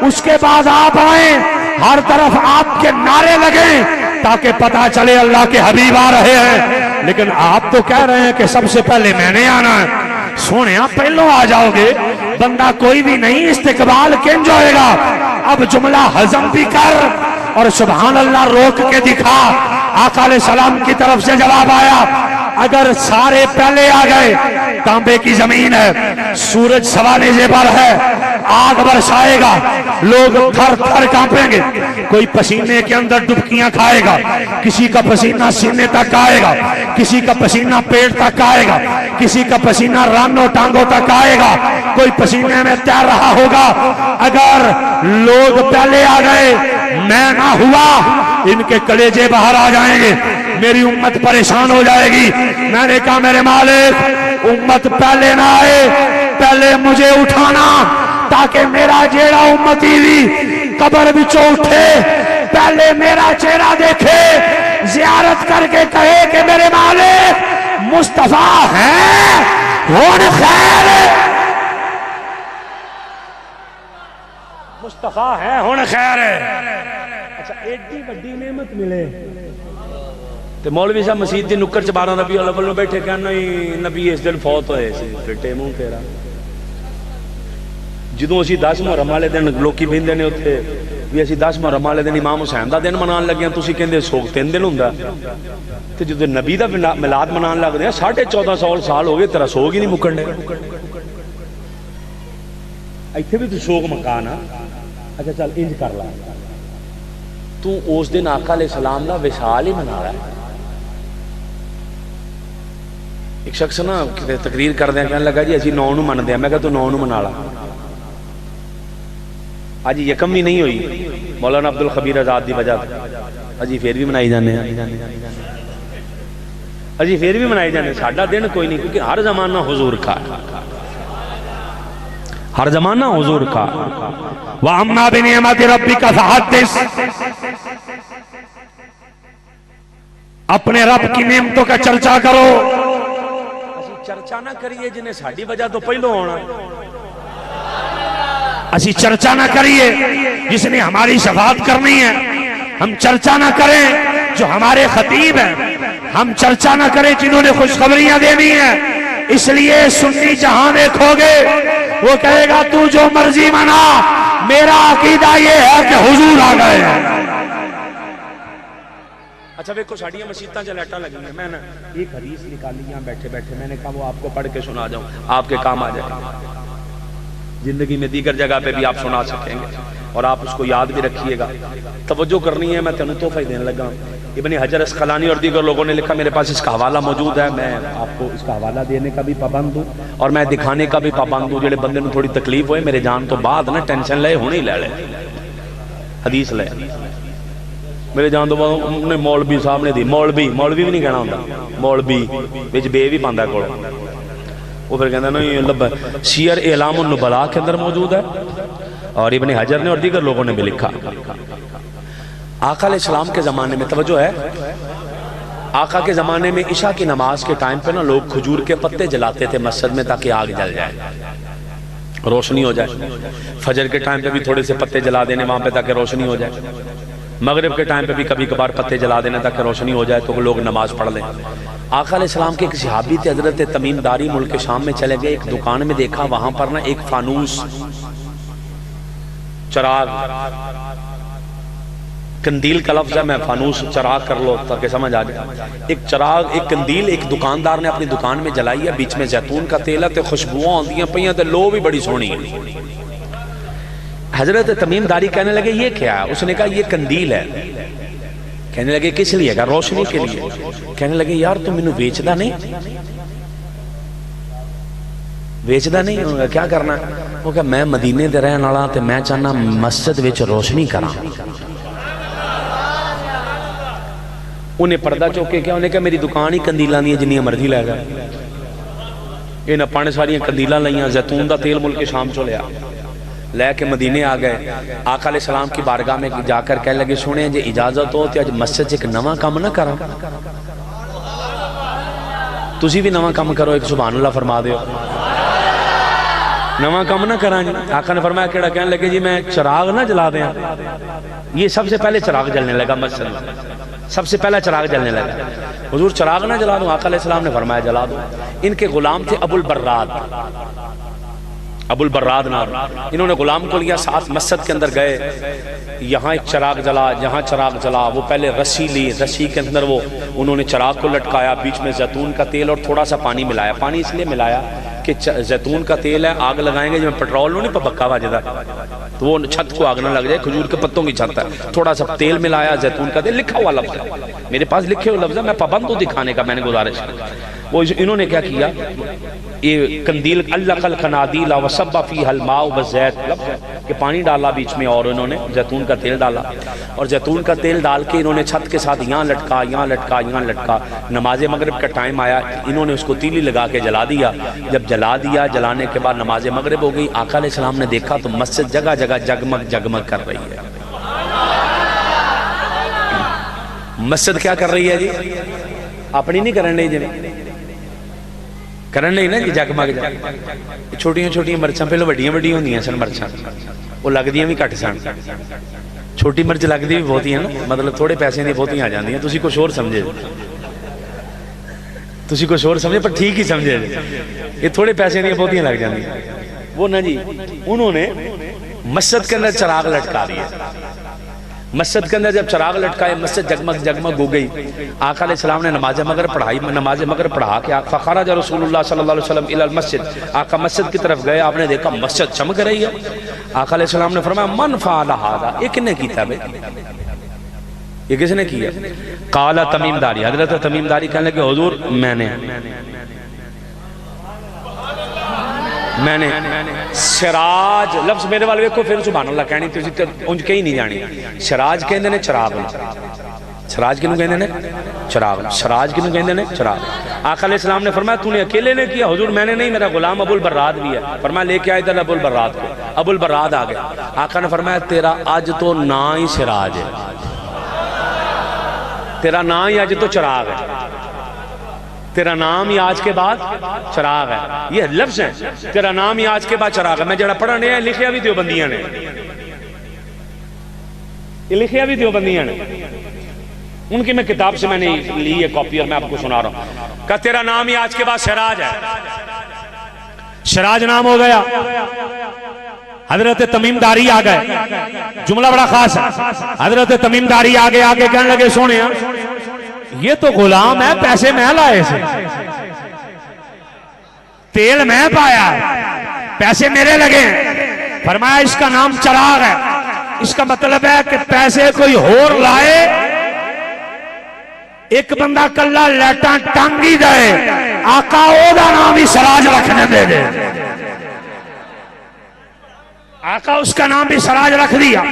اس کے بعد آپ آئیں، ہر طرف آپ کے نعرے لگیں تاکہ پتہ چلے اللہ کے حبیب آ رہے ہیں. لیکن آپ تو کہہ رہے ہیں کہ سب سے پہلے میں نے آنا ہے. سونے پہلو آ جاؤ گے، بندہ کوئی بھی نہیں، استقبال کنج ہوئے گا. اب جملہ ہضم بھی کر اور سبحان اللہ روک کے دکھا. آقا علیہ السلام کی طرف سے جواب آیا اگر سارے پہلے آ گئے، تانبے کی زمین ہے، سورج سوا نیزے پر ہے، آگ برسائے گا، لوگ تھر تھر کانپیں گے، کوئی پسینے کے اندر ڈبکیاں کھائے گا، کسی کا پسینہ سینے تک آئے گا، کسی کا پسینہ پیٹ تک آئے گا، کسی کا پسینہ رانوں ٹانگوں تک آئے گا، کوئی پسینے میں تیر رہا ہوگا. اگر لوگ پہلے آ گئے، میں نہ ہوا، ان کے کلیجے باہر آ جائیں گے، میری امت پریشان ہو جائے گی. میں نے کہا میرے مالک امت پہلے نہ آئے، پہلے مجھے اٹھانا تاکہ میرا جیڑا امتی بھی قبر بچوں اٹھے، پہلے میرا چہرہ دیکھے، زیارت کر کے کہے کہ میرے مالک مصطفیٰ ہیں ہون خیر، مصطفیٰ ہیں ہون خیر. اچھا ایڈی بڑی نعمت ملے تے مولوی صاحب مسجد دی نکر چ 12 ربیع الاول نوں بیٹھے کہ نہیں نبی اس دن فوت ہوئے سی. پھٹے منہ تیرا جدوں اسی 10 محرم والے دن لوکی بیندے نے اوتھے بھی اسی 10 محرم والے دن امام حسین دا دن منان لگے ہیں، تسی کہندے سوگ 3 دن ہوندا تے جدوں نبی دا میلاد منان لگدے ہیں 1450 سال ہو گئے تیرا سوگ ہی نہیں مکن دے ایتھے بھی تو سوگ مکان آ اچھا چل انج کر لا تو اس دن آقا علیہ السلام دا وصال ہی منا رہا ہے۔ ایک شخص نا تقریر کردے ہیں کہنے لگا جی اسی 9 نو مندے ہیں، میں کہا تو 9 نو منا لا، آج یکم بھی نہیں ہوئی مولانا عبد الخبیر آزاد دی وجہ اجی پھر بھی منائی جانے ہیں، اجی پھر بھی منائی جانے، ساڈا دن کوئی نہیں، کیونکہ ہر زمانہ حضور کا ہے، ہر زمانہ حضور کا۔ وَأَمَّا بِنِعْمَةِ رَبِّكَ فَحَدِّثْ، اپنے رب کی نعمتوں کا چرچا کرو۔ اسی چرچا نہ کریے جنہیں ساڈی وجہ تو پہلو ہونا، اسی چرچا نہ کریے جس نے ہماری شفاعت کرنی ہے، ہم چرچا نہ کریں جو ہمارے خطیب ہیں، ہم چرچا نہ کریں جنہوں نے خوشخبریاں دینی ہیں۔ اس لیے سنی جہاں دیکھو گے وہ کہے گا تو جو مرضی منا، میرا عقیدہ یہ ہے کہ حضور آ گئے ہیں۔ اچھا ویکھو ساڈیاں مسجداں چ لائٹاں لگی ہیں، میں نے ایک حدیث نکالی یہاں بیٹھے بیٹھے، میں نے کہا وہ آپ کو پڑھ کے سنا جاؤں، آپ کے کام آ جائے، زندگی میں دیگر جگہ پہ بھی آپ سنا سکیں گے اور آپ اس کو یاد بھی رکھیے گا۔ توجہ کرنی ہے، میں تینوں تحفہ دینے لگا۔ ابن حجر اسقلانی اور دیگر لوگوں نے لکھا، میرے پاس اس کا حوالہ موجود ہے، میں آپ کو اس کا حوالہ دینے کا بھی پابند ہوں اور میں دکھانے کا بھی پابند ہوں۔ جڑے بندے نوں تھوڑی تکلیف ہوئے میرے جان تو بعد نا ٹینشن لے ہونے ہی لے لے حدیث لے میرے جان تو بعد انہیں مولوی صاحب نے دی، مولوی بھی نہیں کہنا ہوندا، مولوی وچ بے بھی پاندا کول، وہ پھر کہندا نہیں لب سیر اعلام النبلاء کے اندر موجود ہے، اور ابن حجر نے اور دیگر لوگوں نے بھی لکھا۔ آقا علیہ السلام کے زمانے میں توجہ ہے، آقا کے زمانے میں عشاء کی نماز کے ٹائم پہ نا لوگ کھجور کے پتے جلاتے تھے مسجد میں تاکہ آگ جل جائے، روشنی ہو جائے۔ فجر کے ٹائم پہ بھی تھوڑے سے پتے جلا دینے وہاں پہ تاکہ روشنی ہو جائے۔ مغرب کے ٹائم پہ بھی کبھی کبھار پتے جلا دینے تاکہ روشنی ہو جائے تو لوگ نماز پڑھ لیں۔ آقا علیہ السلام کے ایک صحابی تھے حضرت تمیم داری، ملک شام میں چلے گئے، ایک دکان میں دیکھا وہاں پر نا ایک فانوس چراغ، کندیل کا لفظ ہے، میں فانوس چراغ کر لو تاکہ سمجھ آ جائے، ایک چراغ ایک کندیل ایک دکاندار نے اپنی دکان میں جلائی ہے، بیچ میں زیتون کا تیل ہے تے خوشبوئیں آندیاں پئیاں تے لو بھی بڑی سونی ہے۔ حضرت تمیم داری کہنے لگے یہ کیا ہے؟ اس نے کہا یہ کندیل ہے۔ کہنے لگے کس لیے؟ کہا روشنی کے لیے۔ کہنے لگے یار تم انہوں بیچدا نہیں، بیچدا نہیں ہوگا کیا کرنا؟ وہ کہا میں مدینے دے رہن والا تے میں چاہنا مسجد وچ روشنی کراں۔ انہیں پردہ چوکے کیا؟ انہیں کہا میری دکان ہی کندیلاں دی جنیاں مرضی لے گا، انہیں پانے ساریاں کندیلاں لائیاں، زیتون دا تیل ملک شام چو لیا، لے کے مدینے آ گئے۔ آقا علیہ السلام کی بارگاہ میں جا کر کہنے لگے سنیں جے اجازت ہو تے اج مسجد ایک نواں کام نہ کراں، تسی بھی نواں کام کرو، ایک سبحان اللہ فرما دیو، نواں کام نہ کراں جی۔ آقا نے فرمایا کیڑا؟ کہنے لگے جی میں چراغ نہ جلا دیاں۔ یہ سب سے پہلے چراغ جلنے لگا مسجد میں، سب سے پہلا چراغ جلنے لگا۔ حضور چراغ نہ جلا دوں؟ آقا علیہ السلام نے فرمایا جلا دو۔ ان کے غلام تھے ابو البراد، ابو البراد نام، انہوں نے غلام کو لیا، ساتھ مسجد کے اندر گئے، یہاں ایک چراغ جلا، یہاں چراغ جلا، وہ پہلے رسی لی، رسی کے اندر وہ انہوں نے چراغ کو لٹکایا، بیچ میں زیتون کا تیل اور تھوڑا سا پانی ملایا۔ پانی اس لیے ملایا کہ زیتون کا تیل ہے، آگ لگائیں گے جب پیٹرول نہیں پکا ہوا جدا تو وہ چھت کو آگ نہ لگ جائے، کھجور کے پتوں کی چھت ہے، تھوڑا سا تیل ملایا، زیتون کا تیل، لکھا ہوا لفظ ہے میرے پاس، لکھے ہوئے لفظ ہے، میں پابند ہوں دکھانے کا، میں نے گزارش وہ انہوں نے کیا کیا، یہ کندیل علق القنادیل وصب فیہا الماء والزیت لفظ ہے کہ پانی ڈالا بیچ میں اور انہوں نے زیتون کا تیل ڈالا، اور زیتون کا تیل ڈال کے انہوں نے چھت کے ساتھ یہاں لٹکا یہاں لٹکا یہاں لٹکا۔ نماز مغرب کا ٹائم آیا، انہوں نے اس کو تیلی لگا کے جلا دیا۔ جب جلا دیا، جلانے کے بعد نماز مغرب ہو گئی، آقا علیہ السلام نے دیکھا تو مسجد جگہ جگہ جگمگ جگمگ کر رہی ہے۔ مسجد کیا کر رہی ہے جی؟ اپنی نہیں کرن رہی جی، کرن لئی نا جی جگمگ جگ، چھوٹیاں چھوٹیاں مرچاں پہلے وڈیاں وڈیاں ہوندیاں سن مرچاں، وہ لگدیاں بھی گھٹ سن، چھوٹی مرچ لگدی بھی بہت ہیں نا، مطلب تھوڑے پیسے دی بہت آ جاندیاں، تسی کچھ اور سمجھے، تسی کچھ اور سمجھے پر ٹھیک ہی سمجھے، یہ تھوڑے پیسے دی بہت لگ جاندیاں۔ وہ نا جی انہوں نے مسجد کے اندر چراغ لٹکا دیا، مسجد کے اندر جب چراغ لٹکائے مسجد جگمگ جگمگ ہو گئی. آقا علیہ السلام نے نماز مغرب پڑھائی. نماز مغرب پڑھا کے فخرج رسول اللہ صلی اللہ علیہ وسلم الی المسجد. آقا مسجد کی طرف گئے, آپ نے دیکھا مسجد چمک رہی ہے. آقا علیہ السلام نے فرمایا من فعل ھذا, یہ کس نے کیتا بھائی, یہ کس نے کیا؟ قال تمیم داری, حضرت تمیم داری کہنے لگے حضور میں نے سراج, لفظ میرے والے ویکھو پھر سبحان اللہ کہنی تسی تے انج کہیں نہیں جانی. سراج کہندے نے چراغ نوں, سراج کینوں کہندے نے چراغ, سراج کینوں کہندے نے چراغ. آقا علیہ السلام نے فرمایا تو نے اکیلے نے کیا؟ حضور میں نے نہیں, میرا غلام ابو البراد بھی ہے. فرمایا لے کے آئے ادھر ابو البراد کو. ابو البراد آ گیا. آقا نے فرمایا تیرا آج تو نا ہی سراج ہے, تیرا نام ہی آج تو چراغ ہے, تیرا نام ہی آج کے بعد چراغ ہے. یہ لفظ ہے, تیرا نام ہی آج کے بعد چراغ ہے. میں جڑا پڑھنے ہیں لکھیا بھی دیوبندیاں نے, یہ لکھیا بھی دیوبندیاں نے, ان کی میں کتاب سے میں نے لی ہے کاپی اور میں آپ کو سنا رہا ہوں. کہ تیرا نام ہی آج کے بعد سراج ہے. سراج نام ہو گیا. حضرت تمیم داری آ گئے, جملہ بڑا خاص ہے. حضرت تمیم داری آگے کہنے لگے سونے یہ تو غلام ہے, پیسے میں لائے سے, تیل میں پایا, پیسے میرے لگے. فرمایا اس کا نام چراغ ہے, اس کا مطلب ہے کہ پیسے کوئی اور لائے, ایک بندہ کلا لیٹاں ٹانگی دے, آقا او دا نام ہی سراج رکھنے دے. آقا اس کا نام بھی سراج رکھ دیا.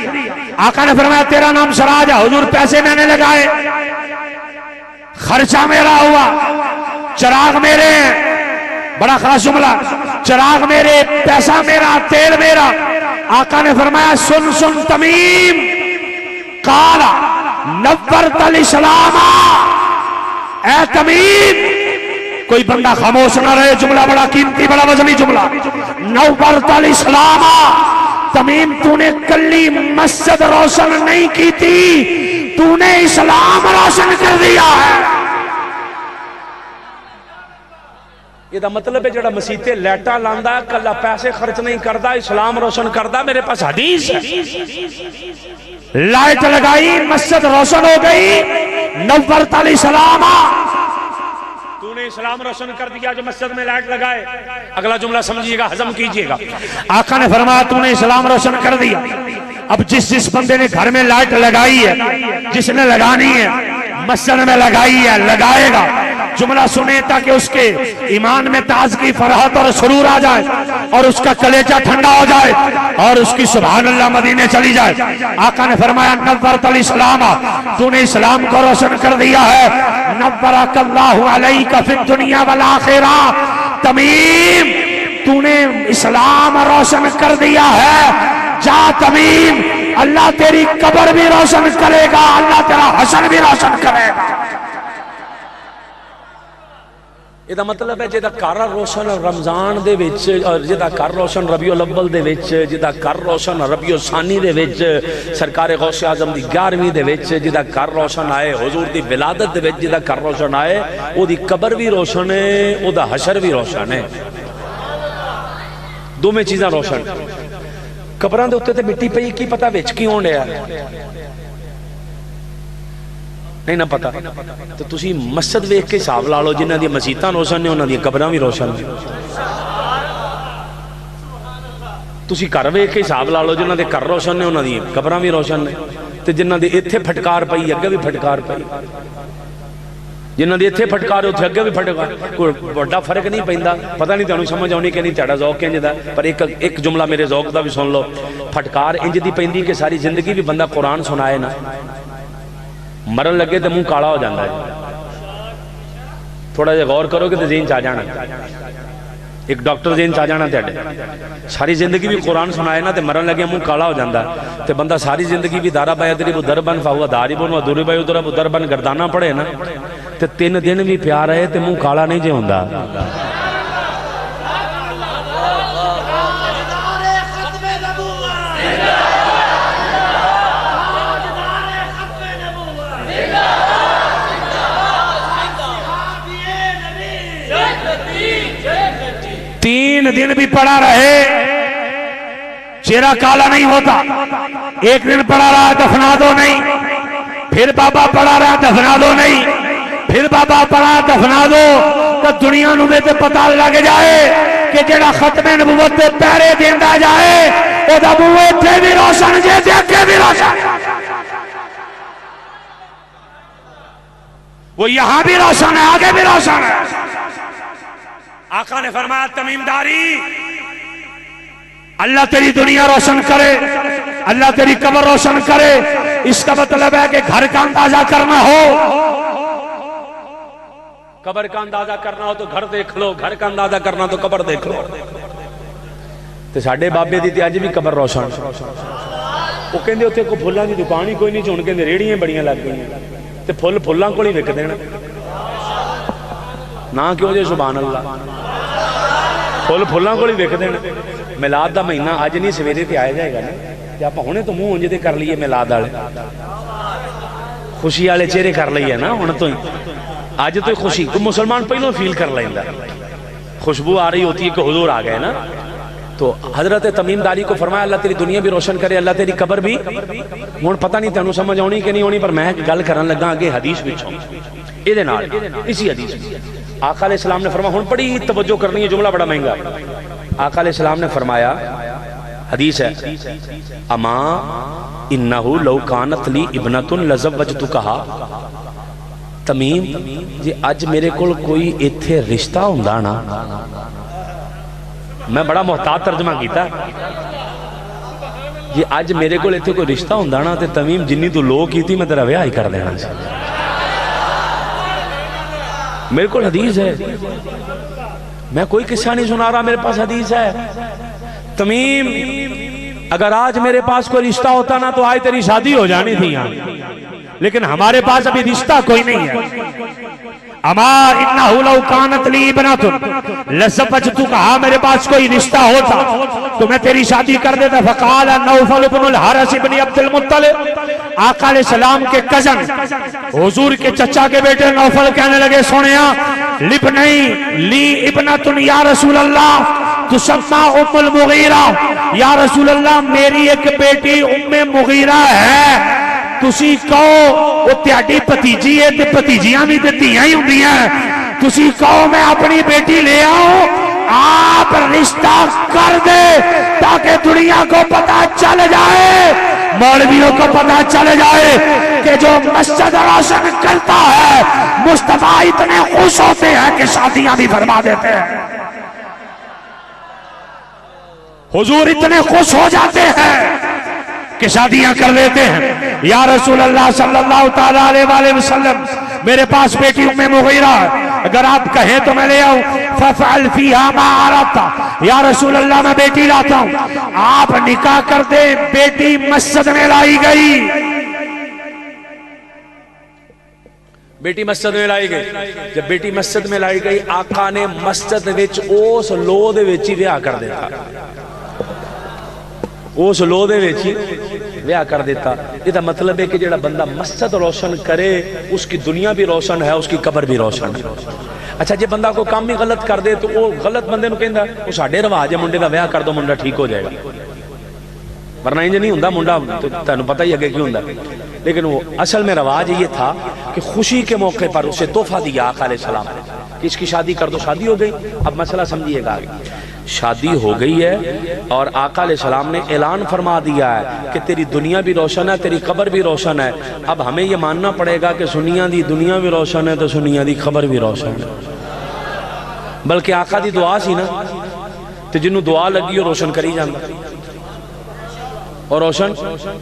آقا نے فرمایا تیرا نام سراج ہے. حضور پیسے میں نے لگائے, خرچہ میرا ہوا, چراغ میرے ہیں. بڑا خاص جملہ, چراغ میرے, پیسہ میرا, تیل میرا. آقا نے فرمایا سن تمیم, قالا نورت الاسلام. اے تمیم کوئی بندہ خاموش نہ رہے, جملہ بڑا قیمتی, بڑا وزنی جملہ. نورت الاسلام, تمیم تو نے کلی مسجد روشن نہیں کی تھی, تو نے اسلام روشن کر دیا ہے. یہ دا مطلب ہے جڑا مسیتے لیٹا لاندا کلا پیسے خرچ نہیں کردا, اسلام روشن کردا. میرے پاس حدیث ہے, لائٹ لگائی مسجد روشن ہو گئی. نورت الاسلام, تو نے اسلام روشن کر دیا جو مسجد میں لائٹ لگائے. اگلا جملہ سمجھیے گا, ہضم کیجئے گا. آقا نے فرمایا تو نے اسلام روشن کر دیا. اب جس بندے نے گھر میں لائٹ لگائی ہے, جس نے لگانی ہے, مسجد میں لگائی ہے, لگائے گا. جملہ سنے تاکہ اس کے ایمان میں تازگی, فرحت اور سرور آ جائے, اور اس کا کلیجہ ٹھنڈا ہو جائے, اور اس کی سبحان اللہ مدینے چلی جائے. آقا نے فرمایا نورت الاسلام, تو نے اسلام کو روشن کر دیا ہے. نورک اللہ علیک فی الدنیا والآخرہ. تمیم تو نے اسلام روشن کر دیا ہے, جا تمیم, اللہ تیری قبر بھی روشن کرے گا, اللہ تیرا حشر بھی روشن کرے گا. یہ دا مطلب ہے جدا کار روشن رمضان دے وچ, اور جدا کار روشن ربیع الاول دے وچ, جدا کار روشن ربیع الثانی دے وچ, سرکار غوث اعظم دی 11ویں دے وچ جدا کار روشن آئے, حضور دی ولادت دے وچ جدا کار روشن آئے, او دی قبر بھی روشن ہے, او دا حشر بھی روشن ہے. دو میں چیزاں روشن. قبراں دے اوتے تے مٹی پئی, کی پتہ وچ کی ہون ڈیا نہیں نہ پتا. تو تسی مسجد ویکھ کے حساب لا لو, جنہاں دی مسجداں روشن نے انہاں دی قبراں بھی روشن نے. تسی گھر ویکھ کے حساب لا لو, جنہاں دے گھر روشن نے انہاں دی قبراں بھی روشن نے. تے جنہاں دی ایتھے پھٹکار پئی اگے بھی پھٹکار پئی, جنہاں دی ایتھے پھٹکار اوتھے اگے بھی پھٹکار. کوئی بڑا فرق نہیں پیندا. پتہ نہیں تانوں سمجھ آونی کہ نہیں, تہاڈا ذوق انج دا, پر ایک جملہ میرے ذوق دا بھی سن لو. پھٹکار انج دی پیندی کہ ساری زندگی بھی بندہ قرآن سنائے نا, مرن لگے تو منہ کالا ہو جاتا ہے. تھوڑا جا غور کرو کہ تو ذہن چاہ جانا, ایک ڈاکٹر ذہن چاہ جانا تیڑے. ساری زندگی بھی قرآن سنائے نا, تو مرن لگے منہ کالا ہو جاتا ہے. تو بندہ ساری زندگی بھی دارا بایا دری دربن فاہوا داربن و دوری بائی دربن گردانا پڑے نا, تو 3 دن بھی پیار رہے تو منہ کالا نہیں جے ہوندا. تین دن بھی پڑا رہے, 6 چہرہ کالا نہیں ہوتا. ایک دن پڑا رہا دفنا دو نہیں, پھر بابا پڑا رہا دفنا دو نہیں, پھر بابا پڑا دفنا دو, تو دنیا نو تے پتہ لگ جائے کہ جڑا ختم نبوت تے پیرے دیندا جائے او دا منہ ایتھے بھی روشن جے تے اگے بھی روشن, وہ یہاں بھی روشن ہے آگے بھی روشن ہے. آقا نے فرمایا تمیم داری, اللہ تیری دنیا روشن کرے, اللہ تیری قبر روشن کرے. اس کا مطلب ہے کہ گھر کا اندازہ کرنا ہو, قبر کا اندازہ کرنا ہو تو گھر دیکھ لو, گھر کا اندازہ کرنا تو قبر دیکھ لو. تے ساڈے بابے دی تے اج بھی قبر روشن. وہ کہندے اوتھے کوئی پھلاں دی دکان ہی کوئی نہیں, چون کہندے ریڑیاں بڑیاں لگ گئیاں تے پھل پھلاں کول ہی وک دین نا, کیوں جے سبحان اللہ, پھل پھلاں کول ہی وک دین. میلاد دا مہینہ اج نہیں سویرے تے آیا جائے گا نا, تے آپاں ہنے تو منہ اونج تے کر لئیے میلاد والے, خوشی والے چہرے کر لئیے نا ہن تو ہی. آج تو خوشی تو مسلمان پہلوں فیل کر لیندہ, خوشبو آ رہی ہوتی ہے کہ حضور آ گئے نا. تو حضرت تمیم داری کو فرمایا اللہ تیری دنیا بھی روشن کرے, اللہ تیری قبر بھی. ہن پتہ نہیں تینوں سمجھ آنی کہ نہیں آنی, پر میں گل کرن لگا آگے حدیث وچوں اے دے نال, اسی حدیث آقا علیہ السلام نے فرمایا, ہن بڑی توجہ کرنی ہے, جملہ بڑا مہنگا. آقا علیہ السلام نے فرمایا, حدیث ہے, اما انہو لو کانت لی ابنۃ لزوجتکہا, تمیم جی اج میرے کول کوئی ایتھے رشتہ ہوندا نا, میں بڑا محتاط ترجمہ کیتا, جی اج میرے کول ایتھے کوئی رشتہ ہوندا نا تے تمیم جنی تو لو کی تھی میں تیرا بیاہ ہی کر دینا سی. میرے کول حدیث ہے, میں کوئی قصہ نہیں سنا رہا, میرے پاس حدیث ہے. تمیم اگر آج میرے پاس کوئی رشتہ ہوتا نا تو آج تیری شادی ہو جانی تھی یہاں, لیکن ہمارے پاس ابھی رشتہ کوئی نہیں ہے. اما انہو لو کانت لی ابنۃ لزوجتکہا, میرے پاس کوئی رشتہ ہوتا تو میں تیری شادی کر دیتا. فقال نوفل بن الحارث بن عبد المطلب, آقا علیہ السلام کے کزن حضور کے چچا کے بیٹے نوفل کہنے لگے, سنیا لبنی لی ابنۃ یا رسول اللہ تسمى ام المغیرہ, یا رسول اللہ میری ایک بیٹی ام مغیرہ ہے, تسی کہو وہ تیاڈی بھتیجی ہے تے بھتیجیاں بھی تے دھیاں ہی ہوندیاں, تسی کہو میں اپنی بیٹی لے آؤں, آپ رشتہ کر دے تاکہ دنیا کو پتہ چل جائے, مولویوں کو پتہ چل جائے کہ جو مسجد روشن کرتا ہے مصطفیٰ اتنے خوش ہوتے ہیں کہ شادیاں بھی فرما دیتے ہیں. حضور اتنے خوش ہو جاتے ہیں کہ شادیاں کر لیتے ہیں. یا رسول اللہ صلی اللہ تعالیٰ علیہ وآلہ وسلم میرے پاس بیٹی ام مغیرہ ہے, اگر آپ کہیں تو میں لے آؤں. فَفْعَلْ فِيهَا مَا عَرَبْتَ, یا رسول اللہ میں بیٹی لاتا ہوں, آپ نکاح کر دیں. بیٹی مسجد میں لائی گئی, بیٹی مسجد میں لائی گئی. جب بیٹی مسجد میں لائی گئی آقا نے مسجد وچ اس لو دے وچ ہی بیاہ کر دیتا, اس لو دے وچ ہی بیاہ کر دیتا. یہ مطلب ہے کہ جڑا بندہ مسجد روشن کرے اس کی دنیا بھی روشن ہے, اس کی قبر بھی روشن ہے. اچھا جی بندہ کو کام ہی غلط کر دے تو وہ غلط بندے نو کہندا وہ ساڈے رواج ہے منڈے دا بیاہ کر دو منڈا ٹھیک ہو جائے گا, ورنہ انج نہیں ہوندا منڈا, تانوں پتہ ہی اگے کی ہوندا. لیکن وہ اصل میں رواج یہ تھا کہ خوشی کے موقع پر اسے تحفہ دیا آقا علیہ السلام کہ اس کی شادی کر دو. شادی ہو گئی, اب مسئلہ سمجھیے گا, شادی ہو گئی ہے اور آقا علیہ السلام نے اعلان فرما دیا ہے کہ تیری دنیا بھی روشن ہے, تیری قبر بھی روشن ہے. اب ہمیں یہ ماننا پڑے گا کہ سنیاں دی دنیا بھی روشن ہے تو سنیاں دی قبر بھی روشن ہے. بلکہ آقا دی دعا سی نا, تو جنہوں دعا لگی اور روشن کری جاندہ, اور روشن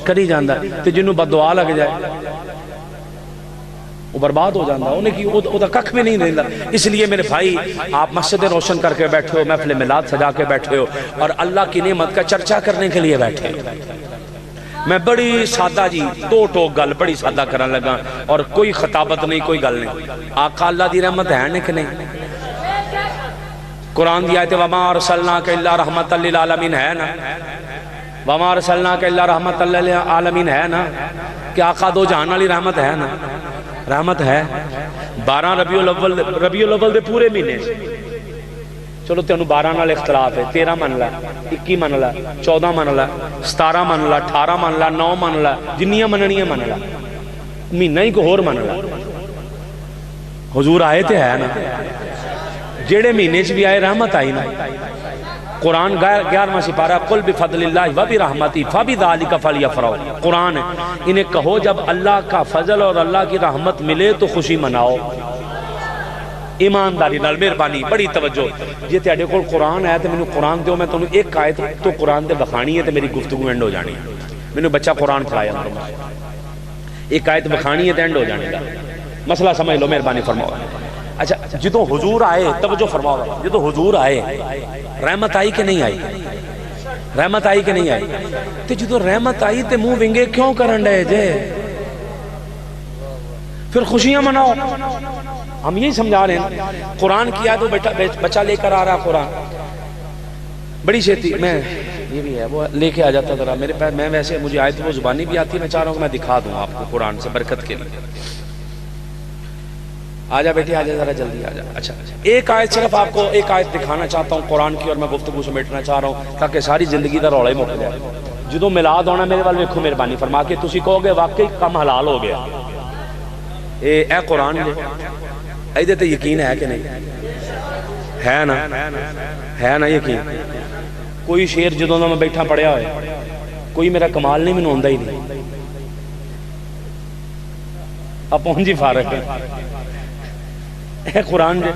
کری جاندہ, تو جنہوں بد دعا لگ جائے وہ برباد ہو جاندہ, انہیں کی وہ دا ککھ میں نہیں رہندا. اس لیے میرے بھائی آپ مسجد روشن کر کے بیٹھے ہو, محفل میلاد سجا کے بیٹھے ہو اور اللہ کی نعمت کا چرچا کرنے کے لیے بیٹھے ہو. میں بڑی سادہ جی دو ٹوک گل بڑی سادہ کرن لگا اور کوئی خطابت نہیں, کوئی گل نہیں. آقا اللہ دی رحمت ہے کہ نہیں؟ قرآن دی آیت وَمَا أَرْسَلْنَاكَ إِلَّا رَحْمَةً لِلْعَالَمِينَ ہے نا, وَمَا أَرْسَلْنَاكَ إِلَّا رَحْمَةً لِلْعَالَمِينَ ہے نا, کہ آقا دو جہان والی رحمت ہے نا, رحمت ہے. 12 ربیع الاول دے پورے مہینے چلو تینوں 12 نال اختلاف ہے، 13 من لا، 21 من لا، 14 من لا، 17 من لا، 18 من لا، 9 من لا، جنیاں مننیاں من لا، مہینہ ہی کو ہور من لا۔ حضور آئے تے ہے نا، جیڑے مہینے چ بھی آئے رحمت آئی نا۔ قرآن 11واں سپارہ قل بفضل اللہ وبرحمتہ فبذلک فلیفرحوا، قرآن ہے، انہیں کہو جب اللہ کا فضل اور اللہ کی رحمت ملے تو خوشی مناؤ۔ ایمانداری نال، مہربانی، بڑی توجہ، جی تہاڈے کول قرآن ہے تو مینوں قرآن دیو، میں تانوں ایک آیت تو قرآن دے بخانی ہے تو میری گفتگو اینڈ ہو جانی ہے۔ مینوں بچہ قرآن پڑھایا کرو، ایک آیت بخانی ہے تو اینڈ ہو جانے گا، مسئلہ سمجھ لو، مہربانی فرماؤ۔ اچھا جدو حضور آئے، توجہ فرماؤ، جدو حضور آئے رحمت آئی کہ نہیں آئی؟ رحمت آئی کہ نہیں آئی؟ تے جدو رحمت آئی تے منہ ونگے کیوں کرن ڈے جے؟ پھر خوشیاں مناؤ۔ ہم یہی سمجھا رہے ہیں، قرآن کیا تو بچہ لے کر آ رہا قرآن بڑی چھیتی، میں یہ بھی ہے وہ لے کے آ جاتا ذرا میرے پاس، میں ویسے مجھے آیت وہ زبانی بھی آتی ہے، میں چاہ رہا ہوں کہ میں دکھا دوں آپ کو قرآن سے برکت کے لیے۔ آجا بیٹی آجا ذرا جلدی آجا۔ اچھا ایک آیت صرف آپ کو ایک آیت دکھانا چاہتا ہوں قرآن کی، اور میں گفتگو سمیٹنا چاہ رہا ہوں تاکہ ساری زندگی دا رولا ہی مک جائے۔ جدو میلاد ہونا میرے وال ویکھو مہربانی فرما کے، تسی کہو گے واقعی کم حلال ہو گیا۔ اے قرآن جے ایدے تے یقین ہے کہ نہیں؟ ہے نا، ہے نا یقین؟ کوئی شیر جدوں دا میں بیٹھا پڑھیا ہوئے، کوئی میرا کمال نہیں، میں نوندا ہی نہیں، اپون جی فارغ ہے۔ اے قرآن جے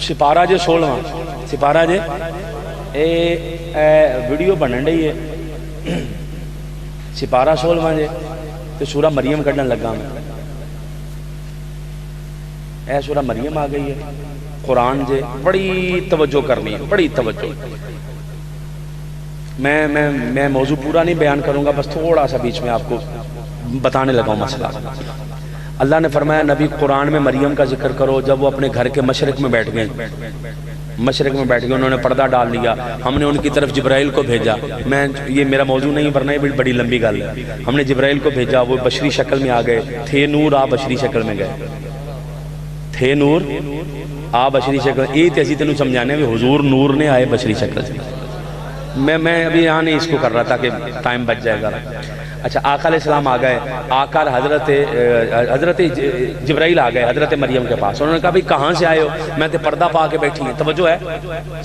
سپارہ جے 16 سپارہ جے اے ویڈیو بنن ڈئی ہے، سپارہ 16 جے تے سورہ مریم کڈن لگا میں، اے سورہ مریم آ گئی ہے قرآن جے، بڑی توجہ کرنی ہے، بڑی توجہ۔ میں موضوع پورا نہیں بیان کروں گا، بس تھوڑا سا بیچ میں آپ کو بتانے لگا ہوں مسئلہ۔ اللہ نے فرمایا نبی قرآن میں مریم کا ذکر کرو، جب وہ اپنے گھر کے مشرق میں بیٹھ گئے، مشرق میں بیٹھ گئے، انہوں نے پردہ ڈال لیا، ہم نے ان کی طرف جبرائیل کو بھیجا۔ میں یہ میرا موضوع نہیں ورنہ یہ بڑی لمبی گل ہے۔ ہم نے جبرائیل کو بھیجا، وہ بشری شکل میں آ گئے، تھے نور آ بشری شکل میں گئے، تھے نور آ بشری شکل۔ یہ تے اسی تینوں سمجھانے میں حضور نور نے آئے بشری شکل سے۔ میں ابھی یہاں نہیں اس کو کر رہا تاکہ ٹائم بچ جائے گا۔ اچھا آقا علیہ السلام آ گئے، آقا حضرت جبرائیل آ گئے حضرت مریم کے پاس، انہوں نے کہا بھئی کہاں سے آئے ہو؟ میں تے پردہ پا کے بیٹھی ہیں، توجہ ہے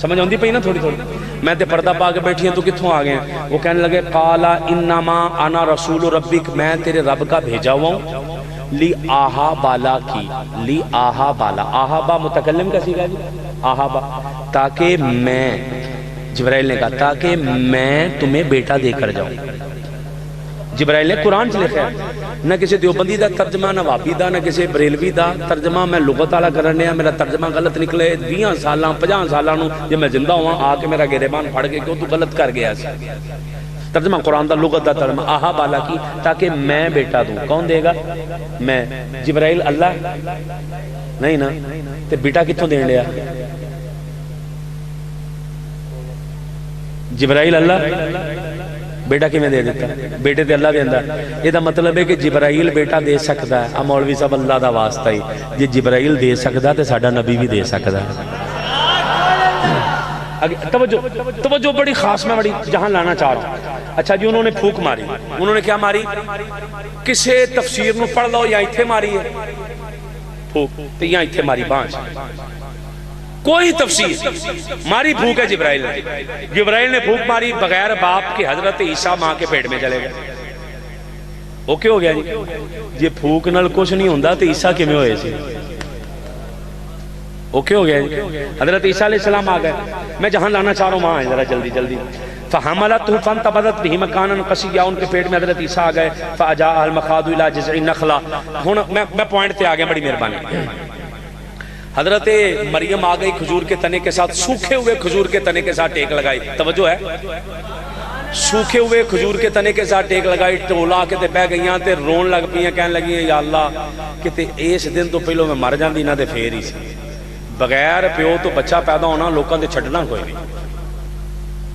سمجھ آندی پئی نا تھوڑی تھوڑی، میں تے پردہ پا کے بیٹھی ہیں تو کتھوں آ گئے ہیں؟ وہ کہنے لگے قالا انما انا رسول ربک، میں تیرے رب کا بھیجا ہوا ہوں، لی آہا بالا کی، لی آہا بالا، آہا با متکلم کا سیگا جی، آہا با، تاکہ میں، جبرائیل نے کہا تاکہ میں تمہیں بیٹا دے کر جاؤں۔ جبرائیل نے قرآن سے لکھا ہے، نہ کسی دیوبندی دا ترجمہ، نہ وابی دا، نہ کسی بریلوی دا ترجمہ، میں لغت والا کرنے ہیں، میرا ترجمہ غلط نکلے 20 سالاں 50 سالاں نو جب میں زندہ ہوا آ کے میرا گریبان پھڑ کے کیوں تو غلط کر گیا سی۔ ترجمہ قرآن دا لغت دا ترجمہ آہا بالا کی، تاکہ میں بیٹا دوں۔ کون دے گا؟ میں۔ جبرائیل اللہ نہیں نا، تے بیٹا کتوں دین لیا؟ جبرائیل اللہ بیٹا کی میں دے دیتا، بیٹے تے اللہ دے اندر۔ یہ دا مطلب ہے کہ جبرائیل بیٹا دے سکتا ہے، مولوی صاحب اللہ دا واسطہ ہی، جی جبرائیل دے سکتا تے ساڈا نبی بھی دے سکتا ہے۔ توجہ بڑی خاص میں بڑی جہاں لانا چاہ رہا ہوں۔ اچھا جی انہوں نے پھوک ماری، انہوں نے کیا ماری؟ کسے تفسیر نو پڑھ لو، یا ایتھے ماری ہے پھوک تے یا ایتھے ماری بانچ، کوئی تفسیر ماری پھوک ہے جبرائیل نے۔ جبرائیل نے پھوک ماری بغیر باپ کے، حضرت عیسیٰ ماں کے پیٹ میں چلے گئے۔ اوکے ہو گیا جی؟ یہ پھوک نال کچھ نہیں ہوندہ تو عیسیٰ کیوں ہوئے سی؟ اوکے ہو گیا جی؟ حضرت عیسیٰ علیہ السلام آ گئے، میں جہاں لانا چاہ رہا ہوں وہاں ذرا جلدی جلدی۔ فَحَمَلَتْهُ فَانْتَبَذَتْ بِهِ مَكَانًا قَصِيًّا، ان کے پیٹ میں حضرت عیسیٰ آ گئے۔ فَأَجَاءَهَا الْمَخَاضُ إِلَىٰ جِذْعِ النَّخْلَةِ، ہن میں پوائنٹ تے آ گیا، بڑی مہربانی۔ حضرت مریم آ گئی کھجور کے تنے کے ساتھ، سوکھے ہوئے کھجور کے تنے کے ساتھ ٹیک لگائی، توجہ ہے، سوکھے ہوئے کھجور کے تنے کے ساتھ ٹیک لگائی، ٹولا کے تے بہ گئیاں تے رون لگ پئیاں، کہنے لگی یا اللہ کہ تے اس دن تو پہلو میں مر جاندی نہ تے پھر ہی سی، بغیر پیو تو بچہ پیدا ہونا لوکاں تے چھڈنا کوئی نہیں،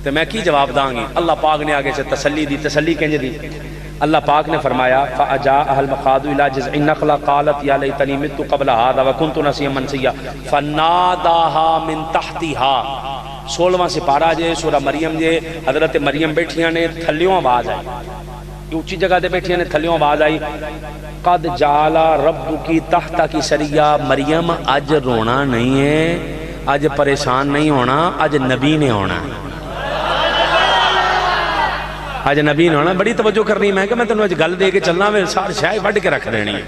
تے میں کی جواب داں گی؟ اللہ پاک نے آگے سے تسلی دی، تسلی کہنجے دی، اللہ پاک نے فرمایا فَأَجَاءَهَا الْمَخَاضُ إِلَى جِذْعِ النَّخْلَةِ قَالَتْ يَا لَيْتَنِي مِتُّ قَبْلَ هَذَا وَكُنْتُ نَسِيًّا مَنْسِيًّا فَنَادَاهَا مِنْ تَحْتِهَا 16واں سپارہ جے سورہ مریم جے حضرت مریم بیٹھیاں نے تھلیوں آواز آئی، اونچی جگہ دے بیٹھیاں نے تھلیوں آواز آئی قد جعل ربکی تحتک سریا، مریم اج رونا نہیں ہے، اج پریشان نہیں ہونا، اج نبی نے ہونا ہے، اج نبی نے ہونا۔ بڑی توجہ کرنی میں کہ میں تنوں اج گل دے کے چلنا میں سارے شاہ وڈ کے رکھ دینی ہے۔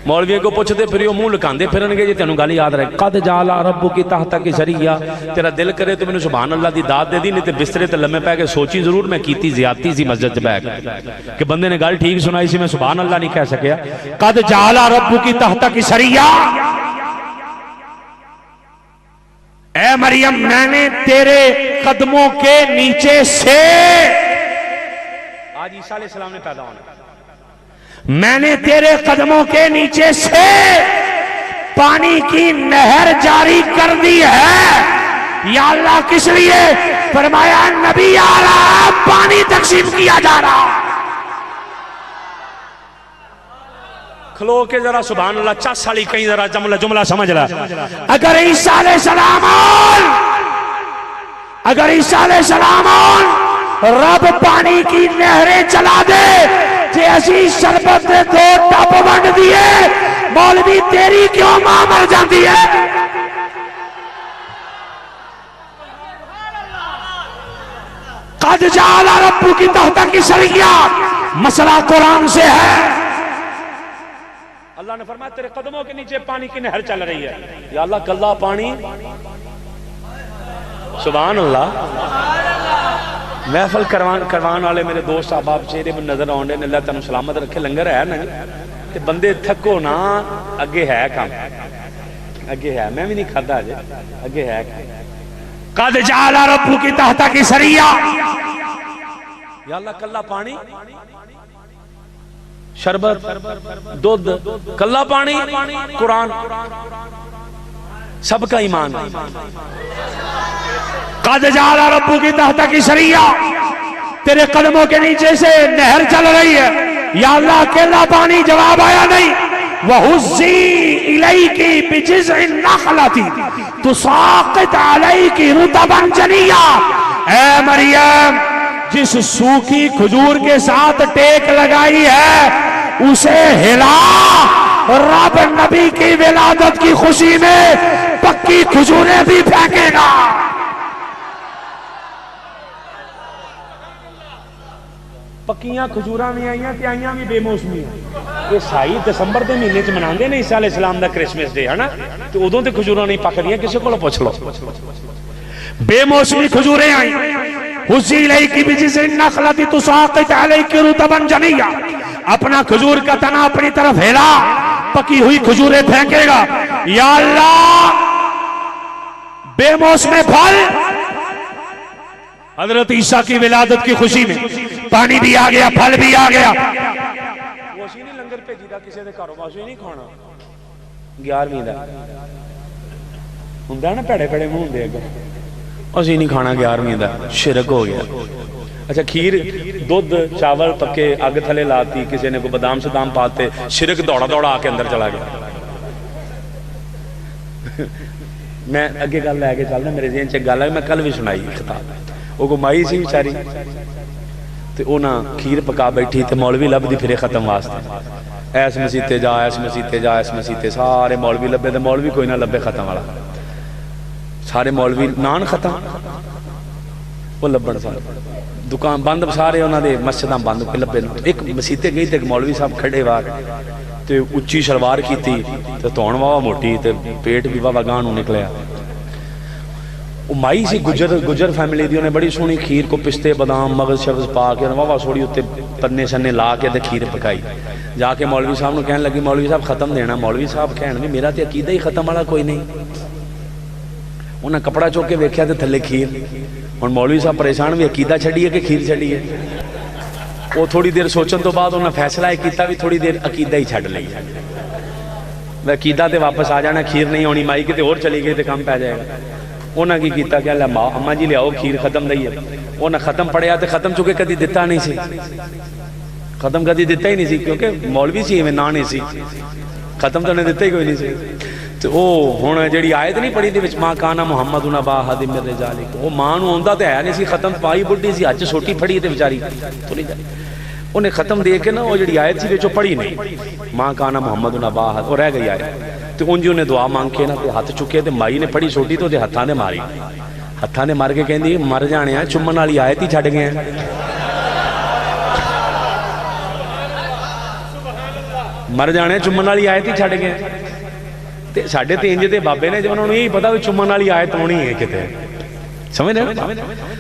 مولوی کو پوچھتے پھر وہ منہ لکاندے پھرن گے جی تینوں گل یاد رہے قد جعل ربکی تحتک سریا، تیرا دل کرے تو میں نے سبحان اللہ دی داد دے دی، نہیں تے بسترے تے لمے پے کے سوچی ضرور میں کیتی زیادتی سی مسجد چ بیٹھ کہ بندے نے گل ٹھیک سنائی سی میں سبحان اللہ نہیں کہہ سکیا۔ قد جعل ربکی تحتک سریا، اے مریم میں نے تیرے قدموں کے نیچے سے، آج عیسیٰ علیہ السلام نے پیدا ہونا، میں نے تیرے قدموں کے نیچے سے پانی کی نہر جاری کر دی ہے۔ یا اللہ کس لیے؟ فرمایا نبی آ رہا، پانی تقسیم کیا جا رہا۔ کھلو کے ذرا سبحان اللہ چس سالی کہیں ذرا جملہ سمجھ رہا۔ اگر عیسیٰ علیہ السلام اگر عیسیٰ علیہ السلام رب پانی کی نہریں چلا دے کہ اسی شربت نے دو ٹپ ونڈ دیے، مولوی تیری کیوں ماں مر جاندی ہے؟ قد جعل ربکی تحتک سریا، مسئلہ قرآن سے ہے۔ اللہ نے فرمایا تیرے قدموں کے نیچے پانی کی نہر چل رہی ہے۔ یا اللہ کلا پانی، سبحان اللہ۔ محفل کروان والے میرے دوست احباب چہرے میں نظر آنے نے، اللہ تنوں سلامت رکھے، لنگر ہے نا تے بندے تھکو نا، اگے ہے کام، اگے ہے، میں بھی نہیں کھادا جے، اگے ہے کام۔ قد جعل ربکی تحتک سریا، یا اللہ کلا پانی، شربت، دودھ، کلا پانی، قرآن، سب کا ایمان۔ قد جعل ربکی تحتک سریا، تیرے قدموں کے نیچے سے نہر چل رہی ہے۔ یا اللہ اکیلا پانی، جواب آیا نہیں۔ وَحُزِّي إِلَيْكِ بِجِذْعِ النَّخْلَةِ تُسَاقِطْ عَلَيْكِ رُطَبًا جَنِيًّا، اے مریم جس سوکھی کھجور کے ساتھ ٹیک لگائی ہے اسے ہلا، رب نبی کی ولادت کی خوشی میں پکی کھجوریں بھی پھینکے گا۔ پکیاں کھجوراں بھی آئیاں تے آئیاں بھی بے موسمی ہیں۔ یہ سائی دسمبر دے مہینے چ مناندے نے عیسیٰ علیہ السلام دا کرسمس ڈے ہے نا، تے ادوں تے کھجوراں نہیں پکدیاں، کسی کولوں پوچھ لو۔ بے موسمی کھجوریں آئیں۔ حُزِّي إِلَيْكِ بِجِذْعِ النَّخْلَةِ تُسَاقِطْ عَلَيْكِ رُطَبًا جَنِيًّا، اپنا کھجور کا تنا اپنی طرف ہلا، پکی ہوئی کھجوریں پھینکے گا۔ یا اللہ بے موسم پھل، حضرت عیسیٰ کی ولادت کی خوشی میں پانی بھی آ گیا، پھل بھی آ گیا۔ وہ اسی نہیں لنگر بھیجی دا کسی دے گھروں، واسطے نہیں کھانا 11ویں دا ہوندا نا، پیڑے پیڑے منہ ہوندے اگے، اسی نہیں کھانا 11ویں دا، شرک ہو گیا۔ اچھا کھیر، دودھ، چاول پکے اگ تھلے لاتی، کسی نے کو بادام صدام پاتے، شرک دوڑا دوڑا آ کے اندر چلا گیا۔ میں اگے گل لے کے چلنا، میرے ذہن چ گل ہے، میں کل بھی سنائی خطاب، وہ کو مائی سی بیچاری تے اونا کھیر پکا بیٹھی تے مولوی لب دی پھرے ختم واسطے، ایس مسیتے جا، ایس مسیتے جا، ایس مسیتے، سارے مولوی لبے تے مولوی کوئی نہ لبے ختم والا، سارے مولوی نان ختم، وہ لبن سارے دکان بند، سارے انہاں دے مسجداں بند پہ لبے۔ ایک مسیتے گئی تے ایک مولوی صاحب کھڑے وار تے اچھی شلوار کیتی تے تون واوا موٹی تے پیٹ بھی واوا گاہنوں نکلیا۔ وہ مائی سی گجر فیملی دی، انہیں بڑی سونی کھیر کو پستے بادام مغز شغز پا کے واوا سوڑی اتے پنے سنے لا کے تے کھیر پکائی۔ جا کے مولوی صاحب نو کہنے لگی مولوی صاحب ختم دینا، مولوی صاحب کہنے بھی میرا تے عقیدہ ہی ختم والا کوئی نہیں۔ انہیں کپڑا چوک کے ویکھیا تے تھلے کھیر، اور مولوی صاحب پریشان بھی عقیدہ چھڑیے کہ کھیر چھڑیے۔ وہ تھوڑی دیر سوچن تو بعد انہیں فیصلہ کیتا بھی تھوڑی دیر عقیدہ ہی چھڑ لئی، عقیدہ تے واپس آ جانا، کھیر نہیں ہونی، مائی کتے اور چلی گئی تے کام پہ جائے گا۔ انہاں کی کیتا کہ اللہ اماں جی لے آؤ کھیر ختم دئی ہے، انہاں ختم پڑیا تے ختم چکے کدی دیتا نہیں سی، ختم کدی دیتا ہی نہیں سی کیونکہ مولوی سی میں نہ نہیں سی ختم تو نے دیتا ہی کوئی نہیں سی تو او ہن جڑی آیت نہیں پڑھی دے وچ ماں کانا محمد نبا احد من رجالکم او ماں نو آندا تے ہے نہیں سی ختم پائی بڈھی سی اج سوٹی پھڑی تے بیچاری تو نہیں جاتی انہیں ختم دے کے نا وہ جڑی آیت سی وچ پڑھی نہیں ماں کانا محمد نبا احد او رہ گئی آیت تے انج انہیں دعا مانگ کے نا تے ہاتھ چکے تے مائی نے پڑھی سوٹی تو دے ہتھاں نے ماری ہتھاں نے مار کے کہندی مر جانے ہیں چمن والی آیت ہی چھڈ گئے ہیں مر جانے چمن والی آیت ہی چھڈ گئے تے ساڈے تے انج دے بابے نے جو انہاں نوں یہی پتا کہ چمن والی آیت ہونی ہے کتے سمجھ رہے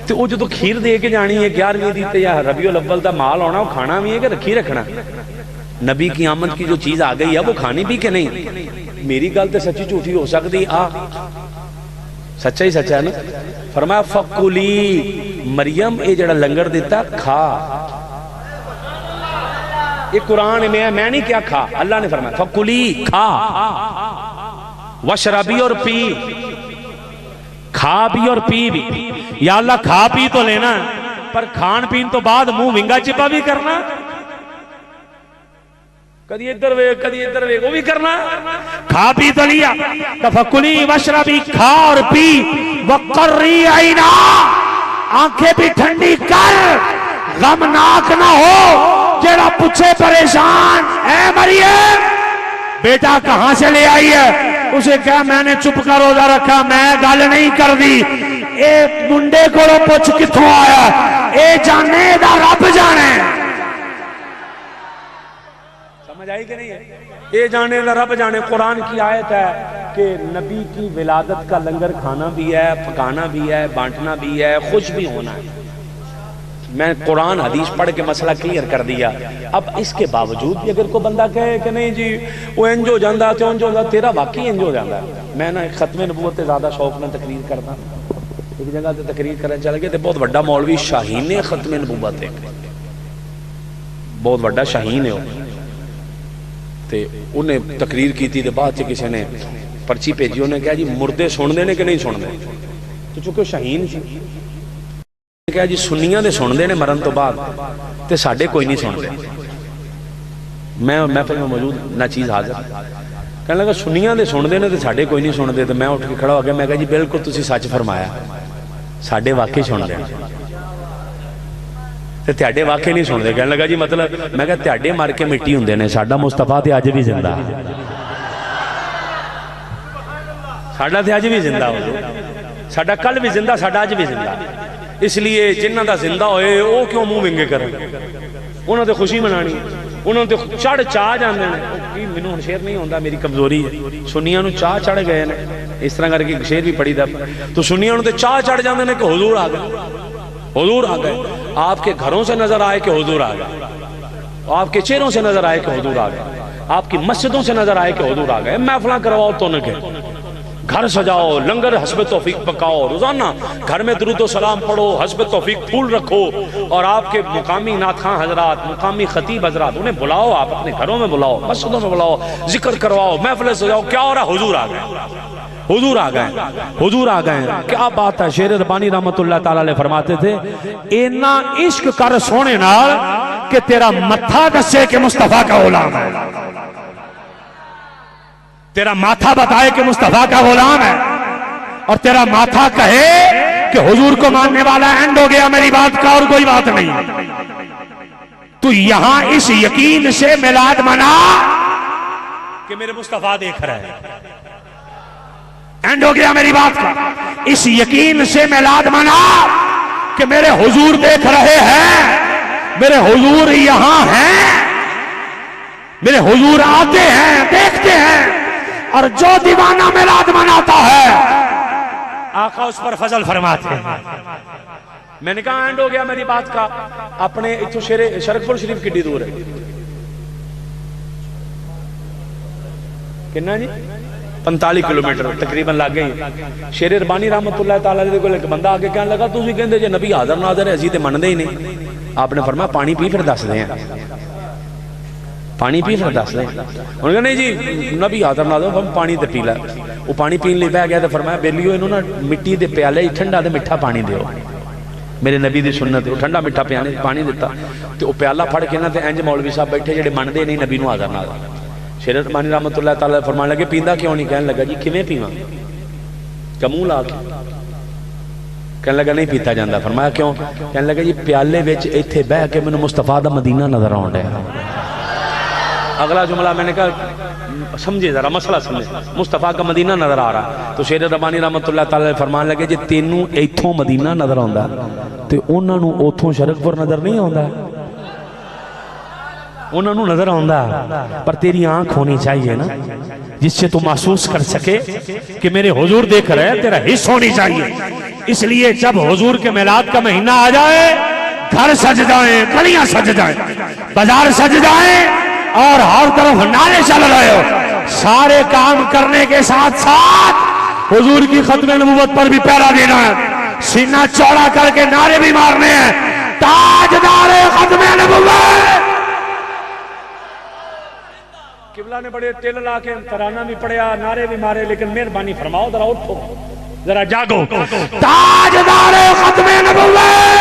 تے او جدوں کھیر دے کے جانی ہے 11ویں دی تے یا ربیع الاول دا مال ہونا وہ کھانا بھی ہے کہ رکھی رکھنا نبی کی آمد کی جو چیز آ گئی ہے وہ کھانی بھی کہ نہیں میری گل تے سچی جھوٹی ہو سکتی سچا ہی سچا ہے نا فرمایا فکلی مریم اے جڑا لنگر دیتا کھا یہ قرآن میں نہیں کیا کھا اللہ نے فرمایا فکلی کھا وشربی اور پی کھا بھی اور پی بھی یا اللہ کھا پی تو لینا پر کھان پین تو بعد منہ ونگا چپا بھی کرنا کدی ادھر وے وہ بھی کرنا کھا پی تو لیا فکلی وشربی کھا اور پی وقری عینا آنکھیں بھی ٹھنڈی کر غمناک نہ ہو جیڑا پوچھے پریشان اے مریم بیٹا کہاں سے لے آئی ہے اسے کہا میں نے چپ کر روزہ رکھا میں گل نہیں کر دی اے منڈے کو پوچھ کتھوں آیا اے جانے دا رب جانے سمجھ آئی کہ نہیں ہے اے جانے دا رب جانے قرآن کی آیت ہے کہ نبی کی ولادت کا لنگر کھانا بھی ہے پکانا بھی ہے بانٹنا بھی ہے خوش بھی ہونا ہے میں قرآن حدیث پڑھ کے مسئلہ کلیئر کر دیا اب اس کے باوجود بھی اگر کوئی بندہ کہے کہ نہیں جی وہ انج ہو جاندہ تو انج ہو جاندہ تیرا واقعی انج ہو جاندہ میں نا ختم نبوت زیادہ شوق میں تقریر کرتا ایک جگہ تے تقریر کرنے چل گئے تے بہت بڑا مولوی شاہین نے ختم نبوت ہے بہت بڑا شاہین ہے تے انہیں تقریر کی تھی تے بعد سے کسی نے پرچی بھیجی انہیں کہا جی مردے سن دینے کہ نہیں سن دینے تو چونکہ شاہین سی کہا جی سنیاں دے سن دینے مرن تو بعد تے ساڑھے کوئی نہیں سن دے میں محفل میں موجود نہ چیز حاضر کہنے لگا سنیاں دے سن دینے تے ساڑھے کوئی نہیں سن دے تو میں اٹھ کے کھڑا ہو گیا میں کہا جی بالکل تسی سچ فرمایا ساڑھے واقعی سن دینے تے تیاڑے واقعی نہیں سن دے کہنے لگا جی مطلب میں کہا تیاڑے مار کے مٹی ہوں دینے ساڑھا مصطفیٰ تے آج بھی زندہ ساڑھا تے آج بھی زندہ ہو ساڑھا کل بھی زندہ ساڑھا آج بھی زندہ اس لیے جنہ دا زندہ ہوئے وہ کیوں منہ ونگے کریں انہوں تے خوشی منانی انہوں تے چڑھ چاہ جاندے ہیں میں نے شیر نہیں ہوندہ میری کمزوری ہے سنیاں نو چاہ چڑھ گئے ہیں اس طرح کر کے شیر بھی پڑھی تھا تو سنیاں نو تے چاہ چڑھ جاندے ہیں کہ حضور آ گئے حضور آ گئے آپ کے گھروں سے نظر آئے کہ حضور آ گئے آپ کے چہروں سے نظر آئے کہ حضور آ گئے آپ کی مسجدوں سے نظر آئے کہ حضور آ گئے محفلاں کرواؤ تو نہ کہ گھر سجاؤ لنگر حسب توفیق پکاؤ روزانہ گھر میں درود و سلام پڑھو حسب توفیق پھول رکھو اور آپ کے مقامی نعت خواں حضرات مقامی خطیب حضرات انہیں بلاؤ آپ اپنے گھروں میں بلاؤ مسجدوں میں بلاؤ ذکر کرواؤ محفل سجاؤ کیا ہو رہا حضور آ گئے حضور آ گئے حضور آ گئے کیا بات ہے شیر ربانی رحمت اللہ تعالیٰ علیہ فرماتے تھے اینا عشق کر سونے نال کہ تیرا متھا دسے کہ مصطفیٰ کا غلام ہے تیرا ماتھا بتائے کہ مصطفیٰ کا غلام ہے اور تیرا ماتھا کہے کہ حضور کو ماننے والا اینڈ ہو گیا میری بات کا اور کوئی بات نہیں تو یہاں اس یقین سے میلاد منا کہ میرے مصطفیٰ دیکھ رہے ہیں اینڈ ہو گیا میری بات کا اس یقین سے میلاد منا کہ میرے حضور دیکھ رہے ہیں میرے حضور یہاں ہیں میرے حضور آتے ہیں دیکھتے ہیں اور جو دیوانہ میلاد مناتا ہے آقا اس پر فضل فرماتے ہیں میں نے کہا اینڈ ہو گیا میری بات کا اپنے اتھو شرکپور شریف کڈی دور ہے کنا جی 45 کلومیٹر تقریباً لگ گئی شیر ربانی رحمت اللہ تعالیٰ علیہ کو ایک بندہ آگے کہنے لگا تُسی کہندے جے نبی حاضر ناظر ہے عزیز مندے ہی نہیں آپ نے فرمایا پانی پی پھر دس دیں پانی پی پھر دس دیں انہوں نے کہا نہیں جی نبی حاضر ناظر ہم پانی تے پی لے وہ پانی پین لے بہ گیا تو فرمایا بیلیو انہوں نے مٹی دے پیالے ٹھنڈا دے مٹھا پانی دیو میرے نبی دی سنت ہے. ٹھنڈا میٹھا پانی دیتا تے او پیالہ پھڑ کے نا تے انج مولوی صاحب بیٹھے جڑے منتے نہیں نبی نو حاضر نہ شیر رحمانی رحمۃ اللہ تعالی فرمان لگے پیندا کیوں نہیں؟ کہنے لگا جی کیویں پیواں؟ کموں لا کے کہنے لگا نہیں پیتا جاندہ. فرمایا کیوں؟ کہنے لگا جی پیالے وچ ایتھے بہ کے مینوں مصطفیٰ دا مدینہ نظر آن ڈیا. اگلا جملہ میں نے کہا سمجھے ذرا مسئلہ سمجھے، مصطفیٰ کا مدینہ نظر آ رہا. تو شیر رحمانی رحمۃ اللہ تعالی فرمان لگے جی تینوں ایتھوں مدینہ نظر آندا تے انہاں نو اوتھوں شرک پور نظر نہیں آندا. انہاں نو نظر آندا پر تیری آنکھ ہونی چاہیے نا جس سے تو محسوس کر سکے کہ میرے حضور دیکھ رہے تیرا حص ہونی چاہیے. اس لیے جب حضور کے میلاد کا مہینہ آ جائے گھر سج جائیں، گلیاں سج جائیں، بازار سج جائیں اور ہر طرف نعرے چل رہے ہو، سارے کام کرنے کے ساتھ ساتھ حضور کی ختم نبوت پر بھی پہرا دینا ہے، سینہ چوڑا کر کے نعرے بھی مارنے ہیں. تاجدار ختم نبوت. قبلہ نے بڑے تل لا کے ترانہ بھی پڑھیا، نعرے بھی مارے، لیکن مہربانی فرماؤ ذرا اٹھو، ذرا جاگو. تاجدار ختم نبوت